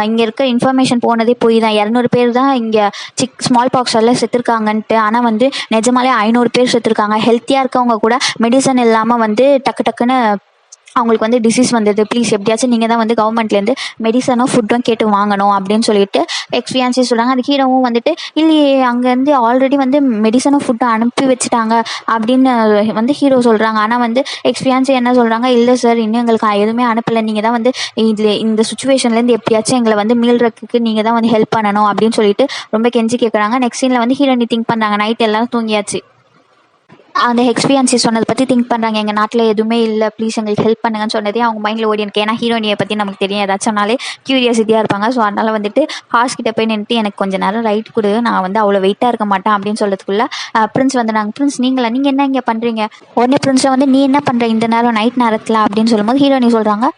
இங்கே இருக்க இன்ஃபர்மேஷன் போனதே பொய் தான். 200 பேர் தான் இங்கே ஸ்மால் பாக்ஸ் எல்லாம் செத்துருக்காங்கன்ட்டு. ஆனால் வந்து நிஜமாலே 500 பேர் செத்துருக்காங்க. ஹெல்த்தியாக இருக்கவங்க கூட மெடிசன் இல்லாமல் வந்து டக்குன்னு அவங்களுக்கு வந்து டிசீஸ் வந்தது. ப்ளீஸ் எப்படியாச்சும் நீங்கள் தான் வந்து கவர்மெண்ட்லேருந்து மெடிசனும் ஃபுட்டும் கேட்டு வாங்கணும் அப்படின்னு சொல்லிட்டு எக்ஸ்பீரியன்ஸே சொல்கிறாங்க. அது ஹீரோவும் வந்துட்டு இல்லையே அங்கேருந்து ஆல்ரெடி வந்து மெடிசனும் ஃபுட்டும் அனுப்பி வச்சுட்டாங்க அப்படின்னு வந்து ஹீரோ சொல்கிறாங்க. ஆனால் வந்து எக்ஸ்பீரியன்ஸே என்ன சொல்கிறாங்க, இல்லை சார் இன்னும் எங்களுக்கு எதுவுமே அனுப்பலை, நீங்கள் தான் வந்து இந்த சுச்சுவேஷன்லேருந்து எப்படியாச்சும் எங்களை வந்து மீள்றதுக்கு நீங்கள் தான் வந்து ஹெல்ப் பண்ணணும் அப்படின்னு சொல்லிட்டு ரொம்ப கெஞ்சி கேட்குறாங்க. நெக்ஸ்ட் சீனில் வந்து ஹீரோனி திங்க் பண்ணுறாங்க, நைட் எல்லாம் தூங்கியாச்சு. அந்த எக்ஸ்பீரியன்ஸை சொன்னதை பற்றி திங்க் பண்ணுறாங்க, எங்கள் நாட்டில் எதுவுமே இல்லை, ப்ளீஸ் எங்களுக்கு ஹெல்ப் பண்ணுங்கன்னு சொன்னதே அவங்க மைண்டில் ஓடி எனக்கு. ஏன்னா ஹீரோனியை பற்றி நமக்கு தெரியும், ஏதாச்சும் சொன்னாலே க்யூரியாசிட்டியாக இருப்பாங்க. ஸோ அதனால் வந்துட்டு ஹாஸ்கிட்ட போய் நின்றுட்டு எனக்கு கொஞ்சம் நேரம் ரைட் கொடு, நான் வந்து அவ்வளோ வெயிட்டாக இருக்க மாட்டேன் அப்படின்னு சொல்கிறதுக்குள்ள பிரின்ஸ் வந்து நாங்கள் பிரின்ஸ் நீங்கள் என்ன இங்கே பண்ணுறீங்க, உடனே பிரின்ஸை வந்து நீ என்ன பண்ணுற இந்த நேரம் நைட் நேரத்தில் அப்படின்னு சொல்லும்போது ஹீரோனி சொல்கிறாங்க,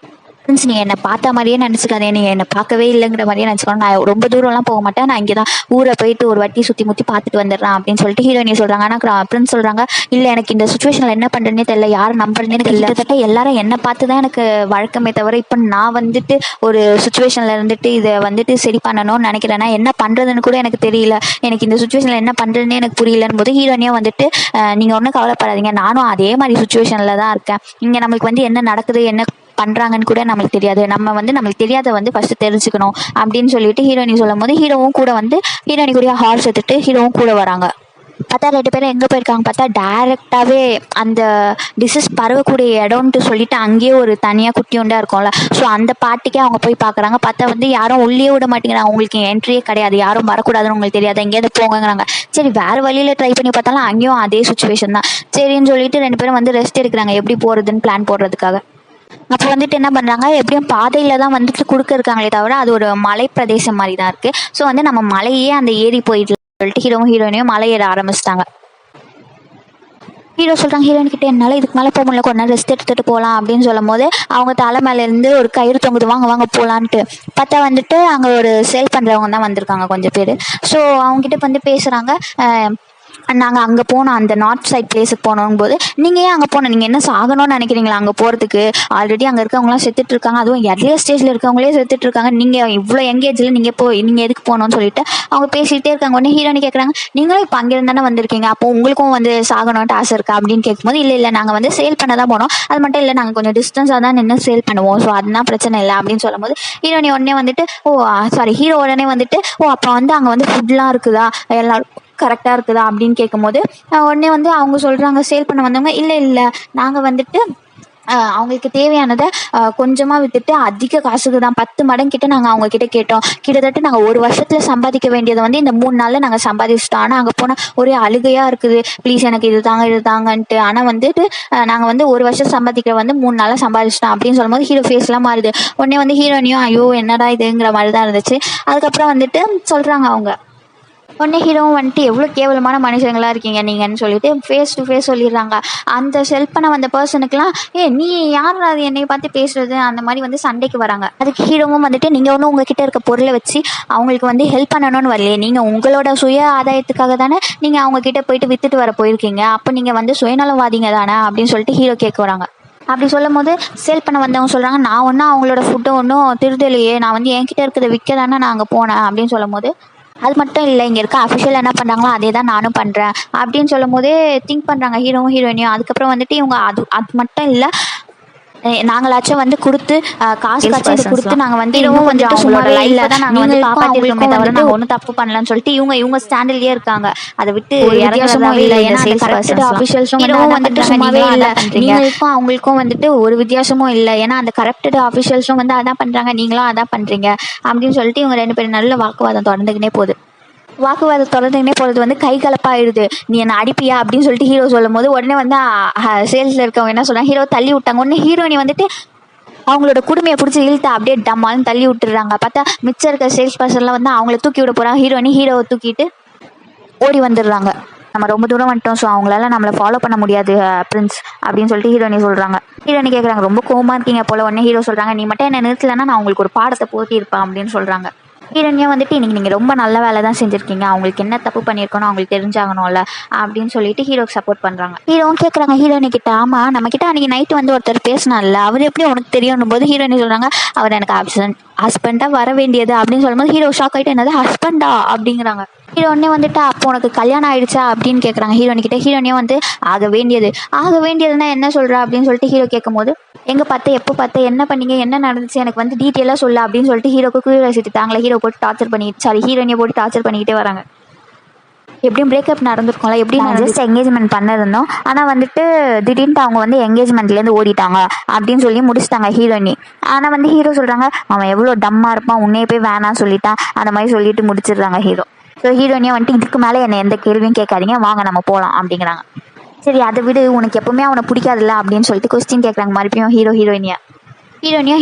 ஃப்ரெண்ட்ஸ் நீ என்னை பார்த்த மாதிரியே நினச்சிக்காதே, நீ என்னை பார்க்கவே இல்லைங்கிற மாதிரியே நினச்சிக்கணும், நான் ரொம்ப தூரம்லாம் போக மாட்டேன், நான் இங்கே தான் ஊரை போயிட்டு ஒரு வாட்டி சுற்றி முற்றி பார்த்துட்டு வந்துடுறேன் அப்படின்னு சொல்லிட்டு ஹீரோயினி சொல்கிறாங்க. ஆனால் பிரின்ஸ் சொல்கிறாங்க, இல்லை எனக்கு இந்த சுச்சுவேஷனில் என்ன பண்ணுறேனே தெரியல, யார் நம்புறேனே தெரியல, கிட்டத்தட்ட எல்லாரும் என்னை பார்த்து தான் எனக்கு வழக்கமே தவிர இப்போ நான் வந்துட்டு ஒரு சுச்சுவேஷனில் இருந்துட்டு இதை வந்துட்டு சரி பண்ணணும்னு நினைக்கிறேன்னா என்ன பண்ணுறதுன்னு கூட எனக்கு தெரியல, எனக்கு இந்த சுச்சுவேஷனில் என்ன பண்ணுறதுனே எனக்கு புரியலன்னு போது ஹீரோனியாக வந்துட்டு நீங்கள் ஒன்றும் கவலைப்படாதீங்க, நானும் அதே மாதிரி சுச்சுவேஷனில் தான் இருக்கேன், இங்கே நம்மளுக்கு வந்து என்ன நடக்குது என்ன பண்ணுறாங்கன்னு கூட நம்மளுக்கு தெரியாது, நம்மளுக்கு தெரியாத வந்து ஃபஸ்ட்டு தெரிஞ்சுக்கணும் அப்படின்னு சொல்லிட்டு ஹீரோயினி சொல்லும் போது ஹீரோவும் கூட வந்து ஹீரோயினி கூட ஹார்ஸ் எடுத்துட்டு ஹீரோவும் கூட வராங்க. பார்த்தா 2 பேரும் எங்கே போயிருக்காங்க பார்த்தா டேரெக்டாகவே அந்த டிசீஸ் பரவக்கூடிய இடம்ன்ட்டு சொல்லிட்டு அங்கேயே ஒரு தனியாக குட்டியுண்டா இருக்கும்ல, ஸோ அந்த பாட்டிக்கே அவங்க போய் பார்க்குறாங்க. பார்த்தா வந்து யாரும் உள்ளே விட மாட்டேங்கிறாங்க, உங்களுக்கு என்ட்ரியே கிடையாது, யாரும் வரக்கூடாதுன்னு உங்களுக்கு தெரியாது, எங்கேயாவது போங்கிறாங்க. சரி வேறு வழியில் ட்ரை பண்ணி பார்த்தாலும் அங்கேயும் அதே சுச்சுவேஷன் தான். சரின்னு சொல்லிட்டு 2 பேரும் வந்து ரெஸ்ட் எடுக்கிறாங்க எப்படி போகிறதுன்னு பிளான் போடுறதுக்காக. அப்போ வந்துட்டு என்ன பண்ணுறாங்க, எப்படியும் பாதையில் தான் வந்துட்டு கொடுக்க இருக்காங்களே தவிர அது ஒரு மலை பிரதேசம் மாதிரி தான் இருக்குது. ஸோ வந்து நம்ம மலையே அந்த ஏறி போயிட்டு சொல்லிட்டு ஹீரோயினையும் மலை ஏற ஆரம்பிச்சிட்டாங்க. ஹீரோ சொல்கிறாங்க ஹீரோயின் கிட்டே, என்னால் இதுக்கு மேலே போக முடியல, கொஞ்ச நேரம் ரெஸ்ட் எடுத்துகிட்டு போகலாம் அப்படின்னு சொல்லும் போது அவங்க தலை மேலேருந்து ஒரு கயிறு தொங்குது, வாங்க போகலான்ட்டு. பார்த்தா வந்துட்டு அங்கே ஒரு சேல் பண்ணுறவங்க தான் வந்திருக்காங்க கொஞ்சம் பேர். ஸோ அவங்ககிட்ட வந்து பேசுகிறாங்க, நாங்கள் அங்கே போனோம், அந்த நார்த் சைட் பிளேஸுக்கு போனோம் போது நீங்கள் ஏன் அங்கே போனோம், நீங்கள் என்ன சாகணும்னு நினைக்கிறீங்களா அங்கே போகிறதுக்கு, ஆல்ரெடி அங்கே இருக்கவங்களாம் செத்துட்டு இருக்காங்க, அதுவும் எர்லியர் ஸ்டேஜில் இருக்கவங்களே செத்துட்டு இருக்காங்க, நீங்கள் இவ்வளோ எங்கேஜில் நீங்கள் எதுக்கு போகணும்னு சொல்லிட்டு அவங்க பேசிகிட்டே இருக்காங்க. உடனே ஹீரோனி கேட்குறாங்க, நீங்களும் இப்போ அங்கேருந்து தானே வந்திருக்கீங்க, அப்போ உங்களுக்கும் வந்து சாகணும்ட்டு ஆசை இருக்கா அப்படின்னு கேட்கும்போது இல்லை நாங்கள் வந்து சேல் பண்ண தான் போனோம், அது மட்டும் இல்லை நாங்கள் கொஞ்சம் டிஸ்டன்ஸாக தான் நின்று சேல் பண்ணுவோம், ஸோ அதுதான் பிரச்சனை இல்லை அப்படின்னு சொல்லும்போது ஹீரோனி உடனே வந்துட்டு ஹீரோ உடனே வந்துட்டு அப்போ வந்து அங்கே வந்து ஃபுட்லாம் இருக்குதா எல்லாரும் கரெக்டாக இருக்குதா அப்படின்னு கேட்கும்போது உடனே வந்து அவங்க சொல்கிறாங்க சேல் பண்ண வந்தவங்க, இல்லை நாங்கள் வந்துட்டு அவங்களுக்கு தேவையானதை கொஞ்சமாக விட்டுட்டு அதிக காசுக்கு தான் 10 மடங்கிட்ட நாங்கள் அவங்கக்கிட்ட கேட்டோம், கிட்டத்தட்ட நாங்கள் ஒரு வருஷத்தில் சம்பாதிக்க வேண்டியதை வந்து இந்த 3 நாளில் நாங்கள் சம்பாதிச்சிட்டோம், ஆனால் அங்கே போனால் ஒரே அழுகையாக இருக்குது, ப்ளீஸ் எனக்கு இது தாங்கன்ட்டு, ஆனால் வந்துட்டு நாங்கள் வந்து ஒரு வருஷம் சம்பாதிக்கிற வந்து 3 நாளில் சம்பாதிச்சிட்டோம் அப்படின்னு சொல்லும்போது ஹீரோ ஃபேஸ்லாம் மாறுது. உடனே வந்து ஹீரோனியும் ஐயோ என்னடா இதுங்கிற மாதிரி தான் இருந்துச்சு. அதுக்கப்புறம் வந்துட்டு சொல்கிறாங்க அவங்க, உடனே ஹீரோவும் வந்துட்டு எவ்வளோ கேவலமான மனுஷங்களாக இருக்கீங்க நீங்கன்னு சொல்லிட்டு ஃபேஸ் டு ஃபேஸ் சொல்லிடுறாங்க. அந்த செல்ஃப் பண்ண வந்த பர்சனுக்குலாம் நீ யார் அது என்னை பார்த்து பேசுறது அந்த மாதிரி வந்து சண்டைக்கு வராங்க. அதுக்கு ஹீரோவும் வந்துட்டு நீங்கள் ஒன்றும் உங்ககிட்ட இருக்க பொருளை வச்சு அவங்களுக்கு வந்து ஹெல்ப் பண்ணணும்னு வரலையே, நீங்கள் உங்களோட சுய ஆதாயத்துக்காக தானே நீங்கள் அவங்கக்கிட்ட போயிட்டு வித்துட்டு வர போயிருக்கீங்க, அப்போ நீங்கள் வந்து சுயநலவாதிங்க தானே அப்படின்னு சொல்லிட்டு ஹீரோ கேட்க வராங்க. அப்படி சொல்லும் போது சேல் பண்ண வந்தவங்க சொல்கிறாங்க, நான் ஒன்றும் அவங்களோட ஃபுட்டை ஒன்றும் திருடலையே, நான் வந்து என்கிட்ட இருக்கிறத விற்க தானே நான் அங்கே போனேன் அப்படின்னு சொல்லும் போது அது மட்டும் இல்லை இங்கே இருக்க அஃபிஷியல் என்ன பண்ணுறாங்களோ அதே தான் நானும் பண்ணுறேன் அப்படின்னு சொல்லும் போதே திங்க் பண்ணுறாங்க ஹீரோவும் ஹீரோயினையும். அதுக்கப்புறம் வந்துட்டு இவங்க அது மட்டும் இல்லை நாங்களாச்சும் வந்து கொடுத்து காசுக்காச்சும் இது கொடுத்து நாங்கள் வந்து இதுவும் வந்துட்டு சும்மாவே இல்லை தான் நாங்கள் வந்து காப்பாற்றிருக்கோமே தவிர நாங்கள் ஒன்றும் தப்பு பண்ணலன்னு சொல்லிட்டு இவங்க ஸ்டாண்டிலே இருக்காங்க. அதை விட்டு வித்தியாசமும் இல்லை. ஏன்னா அந்த கரப்டட் ஆஃபீஷியல்ஸும் வந்துட்டு சும்மாவே இல்லை. நீங்களுக்கும் அவங்களுக்கும் வந்துட்டு ஒரு வித்தியாசமும் இல்லை. ஏன்னா அந்த கரப்டட் ஆஃபீஷியல்ஸும் வந்து அதான் பண்ணுறாங்க, நீங்களும் அதான் பண்ணுறீங்க அப்படின்னு சொல்லிட்டு இவங்க 2 பேரும் நல்ல வாக்குவாதம் தொடர்ந்துக்கினே போகுது. போகிறது வந்து கை கலப்பாயிடுது. நீ என்ன அடிப்பியா அப்படின்னு சொல்லிட்டு ஹீரோ சொல்லும் போது உடனே வந்து சேல்ஸில் இருக்கவங்க என்ன சொல்கிறாங்க, ஹீரோ தள்ளி விட்டாங்க. உடனே ஹீரோயினி வந்துட்டு அவங்களோட குடுமையை பிடிச்சி இழுத்து அப்படியே டம்மாலும் தள்ளி விட்டுறாங்க. பார்த்தா மிச்சம் இருக்க சேல்ஸ் பர்சன்லாம் வந்து அவங்கள தூக்கி விட போகிறாங்க. ஹீரோவை தூக்கிட்டு ஓடி வந்துடுறாங்க. நம்ம ரொம்ப தூரம் வந்துட்டோம், ஸோ அவங்களால நம்மளை ஃபாலோ பண்ண முடியாது பிரின்ஸ் அப்படின்னு சொல்லிட்டு ஹீரோயினி சொல்கிறாங்க. ஹீரோயினி கேட்குறாங்க, ரொம்ப கோவமாக இருக்கீங்க போல. உடனே ஹீரோ சொல்கிறாங்க, நீ மட்டும் என்ன நிறுத்தலைன்னா நான் உங்களுக்கு ஒரு பாடத்தை போட்டி இருப்பேன் அப்படின்னு சொல்கிறாங்க. ஹீரோயினியா வந்துட்டு இன்னைக்கு நீங்கள் ரொம்ப நல்ல வேலை தான் செஞ்சுருக்கீங்க, அவங்களுக்கு என்ன தப்பு பண்ணியிருக்கணும் அவங்களுக்கு தெரிஞ்சாகணும்ல அப்படின்னு சொல்லிட்டு ஹீரோக்கு சப்போர்ட் பண்ணுறாங்க. ஹீரோவும் கேட்குறாங்க ஹீரோயினி கிட்ட, ஆமாம் நம்மக்கிட்ட அன்றைக்கி நைட்டு வந்து ஒருத்தர் பேசினார்ல, அவர் எப்படி உனக்கு தெரியும் போது ஹீரோயினி சொல்கிறாங்க, அவர் எனக்கு ஹஸ்பண்டாக வர வேண்டியது அப்படின்னு சொல்லும்போது ஹீரோ ஷாக் ஆகிட்டு, என்னது ஹஸ்பண்டா அப்படிங்கிறாங்க. ஹீரோனே வந்துட்டு அப்போ உனக்கு கல்யாணம் ஆயிடுச்சா அப்படின்னு கேட்குறாங்க ஹீரோனிக்கிட்ட. ஹீரோனியும் வந்து ஆக வேண்டியதுன்னா என்ன சொல்கிறா அப்படின்னு சொல்லிட்டு ஹீரோ கேட்கும்போது, எங்கே பார்த்து எப்போ பார்த்து என்ன பண்ணீங்க என்ன நடந்துச்சு எனக்கு வந்து டீட்டெயிலாக சொல்ல அப்படின்னு சொல்லிட்டு ஹீரோக்கு கியூரியாசிட்டி தாங்களே ஹீரோ போட்டு டார்ச்சர் ஹீரோனியை போட்டு டார்ச்சர் பண்ணிக்கிட்டே வராங்க. எப்படியும் பிரேக்கப் நடந்திருக்கோம்ல, எப்படி ஜஸ்ட் என்கேஜ்மெண்ட் பண்ணிருந்தோம், ஆனால் வந்துட்டு திடீர்னு அவங்க வந்து என்கேஜ்மெண்ட்லேருந்து ஓடிட்டாங்க அப்படின்னு சொல்லி முடிச்சிட்டாங்க ஹீரோயினி. ஆனால் வந்து ஹீரோ சொல்கிறாங்க, அவன் எவ்வளோ டம்மாக இருப்பான், உன்னையே போய் வேணான்னு சொல்லிட்டான், அந்த மாதிரி சொல்லிட்டு முடிச்சிடுறாங்க ஹீரோ. ஸோ ஹீரோயினியா வந்துட்டு இதுக்கு மேலே என்னை எந்த கேள்வியும் கேட்காதீங்க, வாங்க நம்ம போகலாம் அப்படிங்கிறாங்க. சரி அதை விடு, உனக்கு எப்பவுமே அவனை பிடிக்காதுல்ல அப்படின்னு சொல்லிட்டு கொஸ்டின் கேட்குறாங்க மறுபடியும் ஹீரோயினியா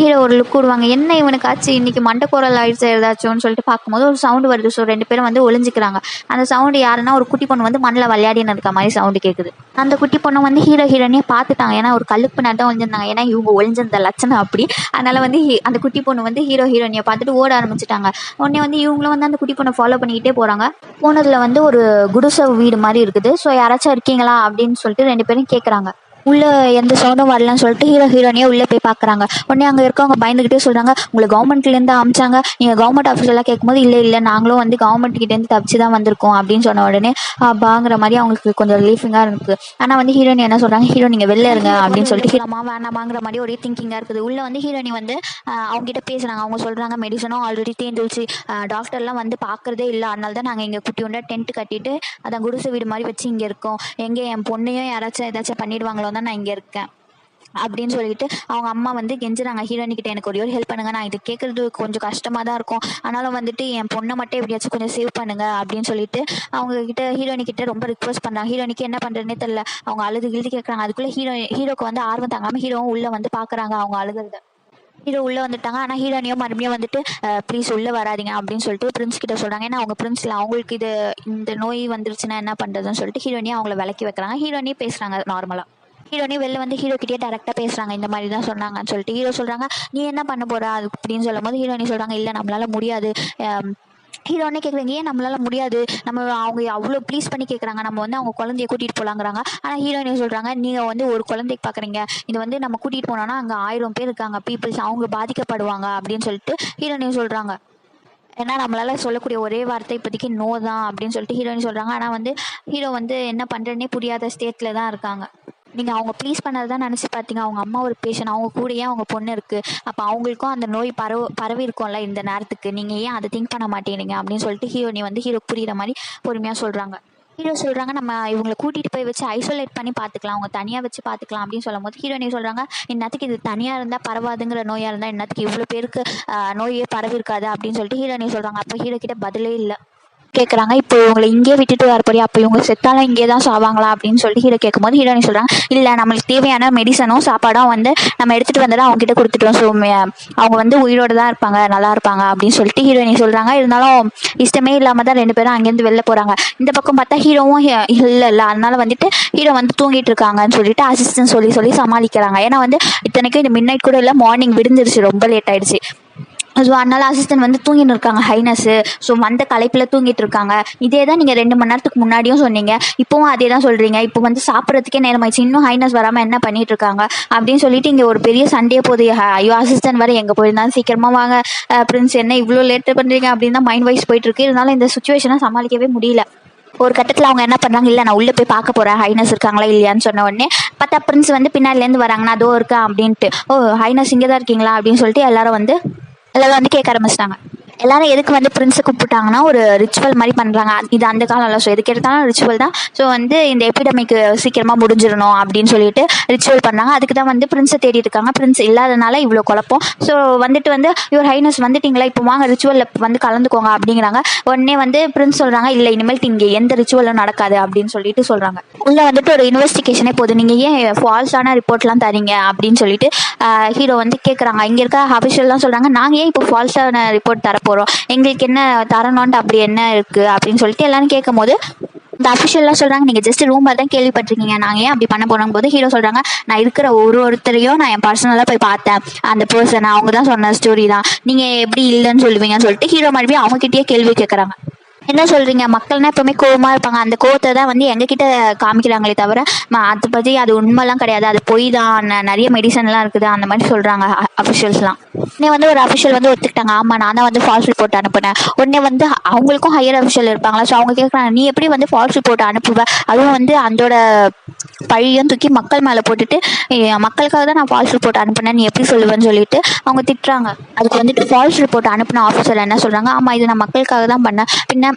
ஹீரோ ஒரு லுக் விடுவாங்க. என்ன இவனுக்கு ஆச்சு இன்னைக்கு மண்டக்கோரல் ஆயிடுச்சு ஏதாச்சும்னு சொல்லிட்டு பார்க்கும்போது ஒரு சவுண்டு வருது. ஸோ 2 பேரும் வந்து ஒளிஞ்சிக்கிறாங்க. அந்த சவுண்டு யாருன்னா ஒரு குட்டி பொண்ணு வந்து மண்ணில் விளையாடின்னு இருக்க மாதிரி சவுண்டு கேட்குது. அந்த குட்டி பொண்ணு வந்து ஹீரோயினியை பார்த்துட்டாங்க. ஏன்னா ஒரு கல்லுக்கு பின்னாடி தான் ஒளிஞ்சிருந்தாங்க, ஏன்னா இவங்க ஒளிஞ்சிருந்த லட்சணம் அப்படி. அதனால வந்து அந்த குட்டி பொண்ணு வந்து ஹீரோயினியை பார்த்துட்டு ஓட ஆரம்பிச்சிட்டாங்க. உடனே வந்து இவங்களும் வந்து அந்த குட்டி பொண்ணை ஃபாலோ பண்ணிக்கிட்டே போகிறாங்க. போனதில் வந்து ஒரு குடிசை வீடு மாதிரி இருக்குது. ஸோ யாராச்சும் இருக்கீங்களா அப்படின்னு சொல்லிட்டு 2 பேரும் கேட்குறாங்க. உள்ளே எந்த சவுண்டும் வரலன்னு சொல்லிட்டு ஹீரோயினியே உள்ளே போய் பார்க்குறாங்க. உடனே அங்கே இருக்கவங்க பயந்துக்கிட்டே சொல்கிறாங்க, உங்களை கவர்மெண்ட்லேருந்து அமிச்சாங்க, நீங்கள் கவர்மெண்ட் ஆஃபீஸெல்லாம் கேட்கும்போது இல்லை நாங்களும் வந்து கவர்மெண்ட்கிட்டேருந்து தப்பிச்சு தான் வந்திருக்கோம் அப்படின்னு சொன்ன உடனே பாங்கிற மாதிரி அவங்களுக்கு கொஞ்சம் ரிலீஃபிங்காக இருக்குது. ஆனால் வந்து ஹீரோயினி என்ன சொல்கிறாங்க, ஹீரோ நீங்கள் வெளில இருங்க அப்படின்னு சொல்லிட்டு வேணாமாங்கிற மாதிரி ஒரே திங்கிங்காக இருக்குது. உள்ளே வந்து ஹீரோயினி வந்து அவங்ககிட்ட பேசுகிறாங்க. அவங்க சொல்கிறாங்க, மெடிசனும் ஆல்ரெடி தேர்ந்துச்சு, டாக்டர்லாம் வந்து பார்க்குறதே இல்லை, அதனால தான் நாங்கள் இங்கே குட்டி உண்டா டென்ட் கட்டிட்டு அதான் குடிசை வீடு மாதிரி வச்சு இங்கே இருக்கோம், எங்கே என் பொண்ணையும் யாராச்சும் ஏதாச்சும் பண்ணிடுவாங்களோ தான் நான் இங்கே இருக்கேன் அப்படின்னு சொல்லிட்டு அவங்க அம்மா வந்து கெஞ்சுறாங்க ஹீரோயினிக்கிட்ட, எனக்கு ஒரு ஹெல்ப் பண்ணுங்க, நான் இது கேட்கறது கொஞ்சம் கஷ்டமாக தான் இருக்கும், ஆனாலும் வந்துட்டு என் பொண்ணை மட்டும் எப்படியாச்சும் கொஞ்சம் சேவ் பண்ணுங்க அப்படின்னு சொல்லிட்டு அவங்க கிட்ட ஹீரோயினிக்கிட்ட ரொம்ப ரிக்வஸ்ட் பண்ணுறாங்க. ஹீரோயினிக்கு என்ன பண்ணுறதுனே தெரியல, அவங்க அழுது கேட்குறாங்க. அதுக்குள்ளே ஹீரோக்கு வந்து ஆர்வம் தாங்காமல் ஹீரோவும் உள்ளே வந்து பார்க்குறாங்க அவங்க அழுகிறத. ஹீரோ உள்ளே வந்துட்டாங்க. ஆனால் ஹீரோனியோ மறுபடியும் வந்துட்டு ப்ளீஸ் உள்ளே வராதிங்க அப்படின்னு சொல்லிட்டு பிரின்ஸ் கிட்ட சொல்கிறாங்க. ஏன்னா அவங்க பிரின்ஸில் அவங்களுக்கு இந்த நோய் வந்துருச்சுன்னா என்ன பண்ணுறதுன்னு சொல்லிட்டு ஹீரோனியை அவங்கள விலக்கி வைக்கிறாங்க. ஹீரோனியே பேசுகிறாங்க நார்மலாக. ஹீரோனே வெளில வந்து ஹீரோக்கிட்டே டேரெக்டாக பேசுகிறாங்க, இந்த மாதிரி தான் சொன்னாங்கன்னு சொல்லிட்டு. ஹீரோ சொல்கிறாங்க, நீ என்ன பண்ண போகிறா அது அப்படின்னு சொல்லும் போது ஹீரோனி சொல்கிறாங்க, இல்லை நம்மளால முடியாது. ஹீரோனே கேட்குறாங்க, ஏன் நம்மளால முடியாது, நம்ம அவங்க அவ்வளோ ப்ளீஸ் பண்ணி கேட்குறாங்க, நம்ம வந்து அவங்க குழந்தைய கூட்டிகிட்டு போகலாங்கிறாங்க. ஆனால் ஹீரோயினே சொல்கிறாங்க, நீங்கள் வந்து ஒரு குழந்தைக்கு பார்க்குறீங்க, இது வந்து நம்ம கூட்டிகிட்டு போனோன்னா அங்கே 1000 பேர் இருக்காங்க பீப்புள்ஸ், அவங்க பாதிக்கப்படுவாங்க அப்படின்னு சொல்லிட்டு ஹீரோயினே சொல்கிறாங்க. ஏன்னா நம்மளால சொல்லக்கூடிய ஒரே வார்த்தை இப்போதைக்கு நோ தான் அப்படின்னு சொல்லிட்டு ஹீரோயினி சொல்கிறாங்க. ஆனால் வந்து ஹீரோ வந்து என்ன பண்ணுறதுனே புரியாத ஸ்டேட்டில் தான் இருக்காங்க. நீங்கள் அவங்க ப்ளீஸ் பண்ணது தான் நினச்சி பார்த்தீங்க, அவங்க அம்மா ஒரு பேஷண்ட், அவங்க கூடயே அவங்க பொண்ணு இருக்குது, அப்போ அவங்களுக்கும் அந்த நோய் பரவி இருக்கும்ல இந்த நேரத்துக்கு, நீங்கள் ஏன் அதை திங்க் பண்ண மாட்டேங்கிறீங்க அப்படின்னு சொல்லிட்டு ஹீரோனி வந்து ஹீரோ புரிகிற மாதிரி பொறுமையாக சொல்கிறாங்க. ஹீரோ சொல்கிறாங்க, நம்ம இவங்களை கூட்டிகிட்டு போய் வச்சு ஐசோலேட் பண்ணி பார்த்துக்கலாம், அவங்க தனியாக வச்சு பார்த்துக்கலாம் அப்படின்னு சொல்லும் போது ஹீரோனி சொல்கிறாங்க, இன்னத்துக்கு இது தனியாக இருந்தால் பரவாதுங்கிற நோயாக இருந்தால் இன்னத்துக்கு இவ்வளோ பேருக்கு நோயே பரவி இருக்காது அப்படின்னு சொல்லிட்டு ஹீரோனி சொல்கிறாங்க. அப்போ ஹீரோ கிட்ட பதிலே இல்லை. கேட்குறாங்க, இப்போ இவங்களை இங்கே விட்டுட்டு வர போறியா, அப்போ இவங்க செத்தாலும் இங்கே தான் சாவாங்களா அப்படின்னு சொல்லிட்டு ஹீரோ கேட்கும்போது ஹீரோனி சொல்கிறாங்க, இல்லை நம்மளுக்கு தேவையான மெடிசனும் சாப்பாடும் வந்து நம்ம எடுத்துகிட்டு வந்துட்டு அவங்ககிட்ட கொடுத்துட்டோம், ஸோ அவங்க வந்து உயிரோடு தான் இருப்பாங்க, நல்லா இருப்பாங்க அப்படின்னு சொல்லிட்டு ஹீரோயினி சொல்கிறாங்க. இருந்தாலும் இஷ்டமே இல்லாமல் தான் 2 பேரும் அங்கேருந்து வெளில போகிறாங்க. இந்த பக்கம் பார்த்தா ஹீரோவும் இல்லை, அதனால வந்துட்டு ஹீரோ வந்து தூங்கிட்டு இருக்காங்கன்னு சொல்லிட்டு அசிஸ்டன்ட் சொல்லி சமாளிக்கிறாங்க. ஏன்னா வந்து இத்தனைக்கும் இந்த மிட் நைட் கூட இல்லை, மார்னிங் விடுந்துருச்சு, ரொம்ப லேட் ஆயிடுச்சு. ஸோ அதனால் அசிஸ்டன்ட் வந்து தூங்கிட்டு இருக்காங்க ஹைனஸ்ஸு. ஸோ வந்த களைப்பில் தூங்கிட்டு இருக்காங்க. இதே தான் நீங்கள் 2 மணி நேரத்துக்கு முன்னாடியும் சொன்னீங்க, இப்போவும் அதே தான் சொல்கிறீங்க, இப்போ வந்து சாப்பிட்றதுக்கே நேரமாயிடுச்சு, இன்னும் ஹைனஸ் வராமல் என்ன பண்ணிட்டு இருக்காங்க அப்படின்னு சொல்லிட்டு இங்கே ஒரு பெரிய சண்டையே போகுது. ஐயோ அசிஸ்டன்ட் வர எங்கே போயிருந்தாலும் சீக்கிரமாக வாங்க, பிரின்ஸ் என்ன இவ்வளோ லேட்டு பண்ணுறீங்க அப்படின்னு தான் மைண்ட் வைஸ் போயிட்டுருக்கு. இருந்தாலும் இந்த சுச்சுவேஷனை சமாளிக்கவே முடியல. ஒரு கட்டத்தில் அவங்க என்ன பண்ணுறாங்க, இல்லை நான் உள்ளே போய் பார்க்க போகிறேன் ஹைனஸ் இருக்காங்களா இல்லையான்னு சொன்ன உடனே பார்த்தா பிரின்ஸ் வந்து பின்னாடிலேருந்து வராங்கன்னா அதோ இருக்கா அப்படின்ட்டு, ஓ ஹைனஸ் இங்கே தான் இருக்கீங்களா அப்படின்னு சொல்லிட்டு எல்லாரும் வந்து கேட்க ஆரம்பிச்சிட்டாங்க. எல்லாரும் எதுக்கு வந்து பிரின்ஸை கூப்பிட்டாங்கன்னா ஒரு ரிச்சுவல் மாதிரி பண்ணுறாங்க. இது அந்த காலம். ஸோ எதுக்கு எடுத்தாலும் ரிச்சுவல் தான். ஸோ வந்து இந்த எபிடமிக் சீக்கிரமாக முடிஞ்சிடணும் அப்படின்னு சொல்லிட்டு ரிச்சுவல் பண்ணாங்க. அதுக்கு தான் வந்து பிரின்ஸை தேடி இருக்காங்க. பிரின்ஸ் இல்லாதனால இவ்வளோ குழப்பம். ஸோ வந்துட்டு வந்து யுவர் ஹைனஸ் வந்துட்டிங்களா, இப்போ வாங்க ரிச்சுவலில் வந்து கலந்துக்கோங்க அப்படிங்கிறாங்க. உடனே வந்து பிரின்ஸ் சொல்கிறாங்க, இல்லை இனிமேல் இங்கே எந்த ரிச்சுவலும் நடக்காது அப்படின்னு சொல்லிட்டு சொல்கிறாங்க. உள்ளே வந்துட்டு ஒரு இன்வெஸ்டிகேஷனே போகுது, நீங்கள் ஏன் ஃபால்ஸான ரிப்போர்ட்லாம் தரீங்க அப்படின்னு சொல்லிட்டு ஹீரோ வந்து கேட்குறாங்க. இங்கே இருக்க அஃபிஷியல்லாம் சொல்கிறாங்க, நாங்கள் ஏன் இப்போ ஃபால்ஸான ரிப்போர்ட் தரப்போகிறோம், எங்களுக்கு என்ன தரணும்ட்டு அப்படி என்ன இருக்குது அப்படின்னு சொல்லிட்டு எல்லாரும் கேட்கும் போது இந்த அஃபிஷியல்லாம் சொல்கிறாங்க, நீங்கள் ஜஸ்ட் ரூமர் தான் கேள்விப்பட்டிருக்கீங்க, நாங்கள் ஏன் அப்படி பண்ண போகிறோம் போது ஹீரோ சொல்கிறாங்க, நான் இருக்கிற ஒருத்தரையும் நான் என் பர்சனலாக போய் பார்த்தேன், அந்த பர்சனை அவங்க தான் சொன்ன ஸ்டோரி தான், நீங்கள் எப்படி இல்லைன்னு சொல்லுவீங்கன்னு சொல்லிட்டு ஹீரோ மறுபடியும் அவங்ககிட்டயே கேள்வி கேட்குறாங்க. என்ன சொல்கிறீங்க, மக்கள்னா எப்போவுமே கோவமாக இருப்பாங்க, அந்த கோவத்தை தான் வந்து எங்ககிட்ட காமிக்கிறாங்களே தவிர அதை பற்றி அது உண்மைலாம் கிடையாது, அது பொய் தான், நிறைய மெடிசன்லாம் இருக்குது அந்த மாதிரி சொல்கிறாங்க அஃபிஷியல்ஸ்லாம். உடனே வந்து ஒரு அஃபிஷியல் வந்து ஒத்துக்கிட்டாங்க, ஆமாம் நான் தான் வந்து ஃபால்ஸ் ரிப்போர்ட் அனுப்புனேன். உடனே வந்து அவங்களுக்கும் ஹையர் அஃபிஷியல் இருப்பாங்களா, ஸோ அவங்க கேட்குறாங்க, நீ எப்படி வந்து ஃபால்ஸ் ரிப்போர்ட் அனுப்புவேன், அதுவும் வந்து அதோட பழியும் தூக்கி மக்கள் மேலே போட்டுட்டு மக்களுக்காக தான் நான் ஃபால்ஸ் ரிப்போர்ட் அனுப்புனேன், நீ எப்படி சொல்லுவேன்னு சொல்லிட்டு அவங்க திட்டுறாங்க. அதுக்கு வந்துட்டு ஃபால்ஸ் ரிப்போர்ட் அனுப்பின ஆஃபீஸர் என்ன சொல்கிறாங்க, ஆமாம் இது நான் மக்களுக்காக தான் பண்ணேன், பின்ன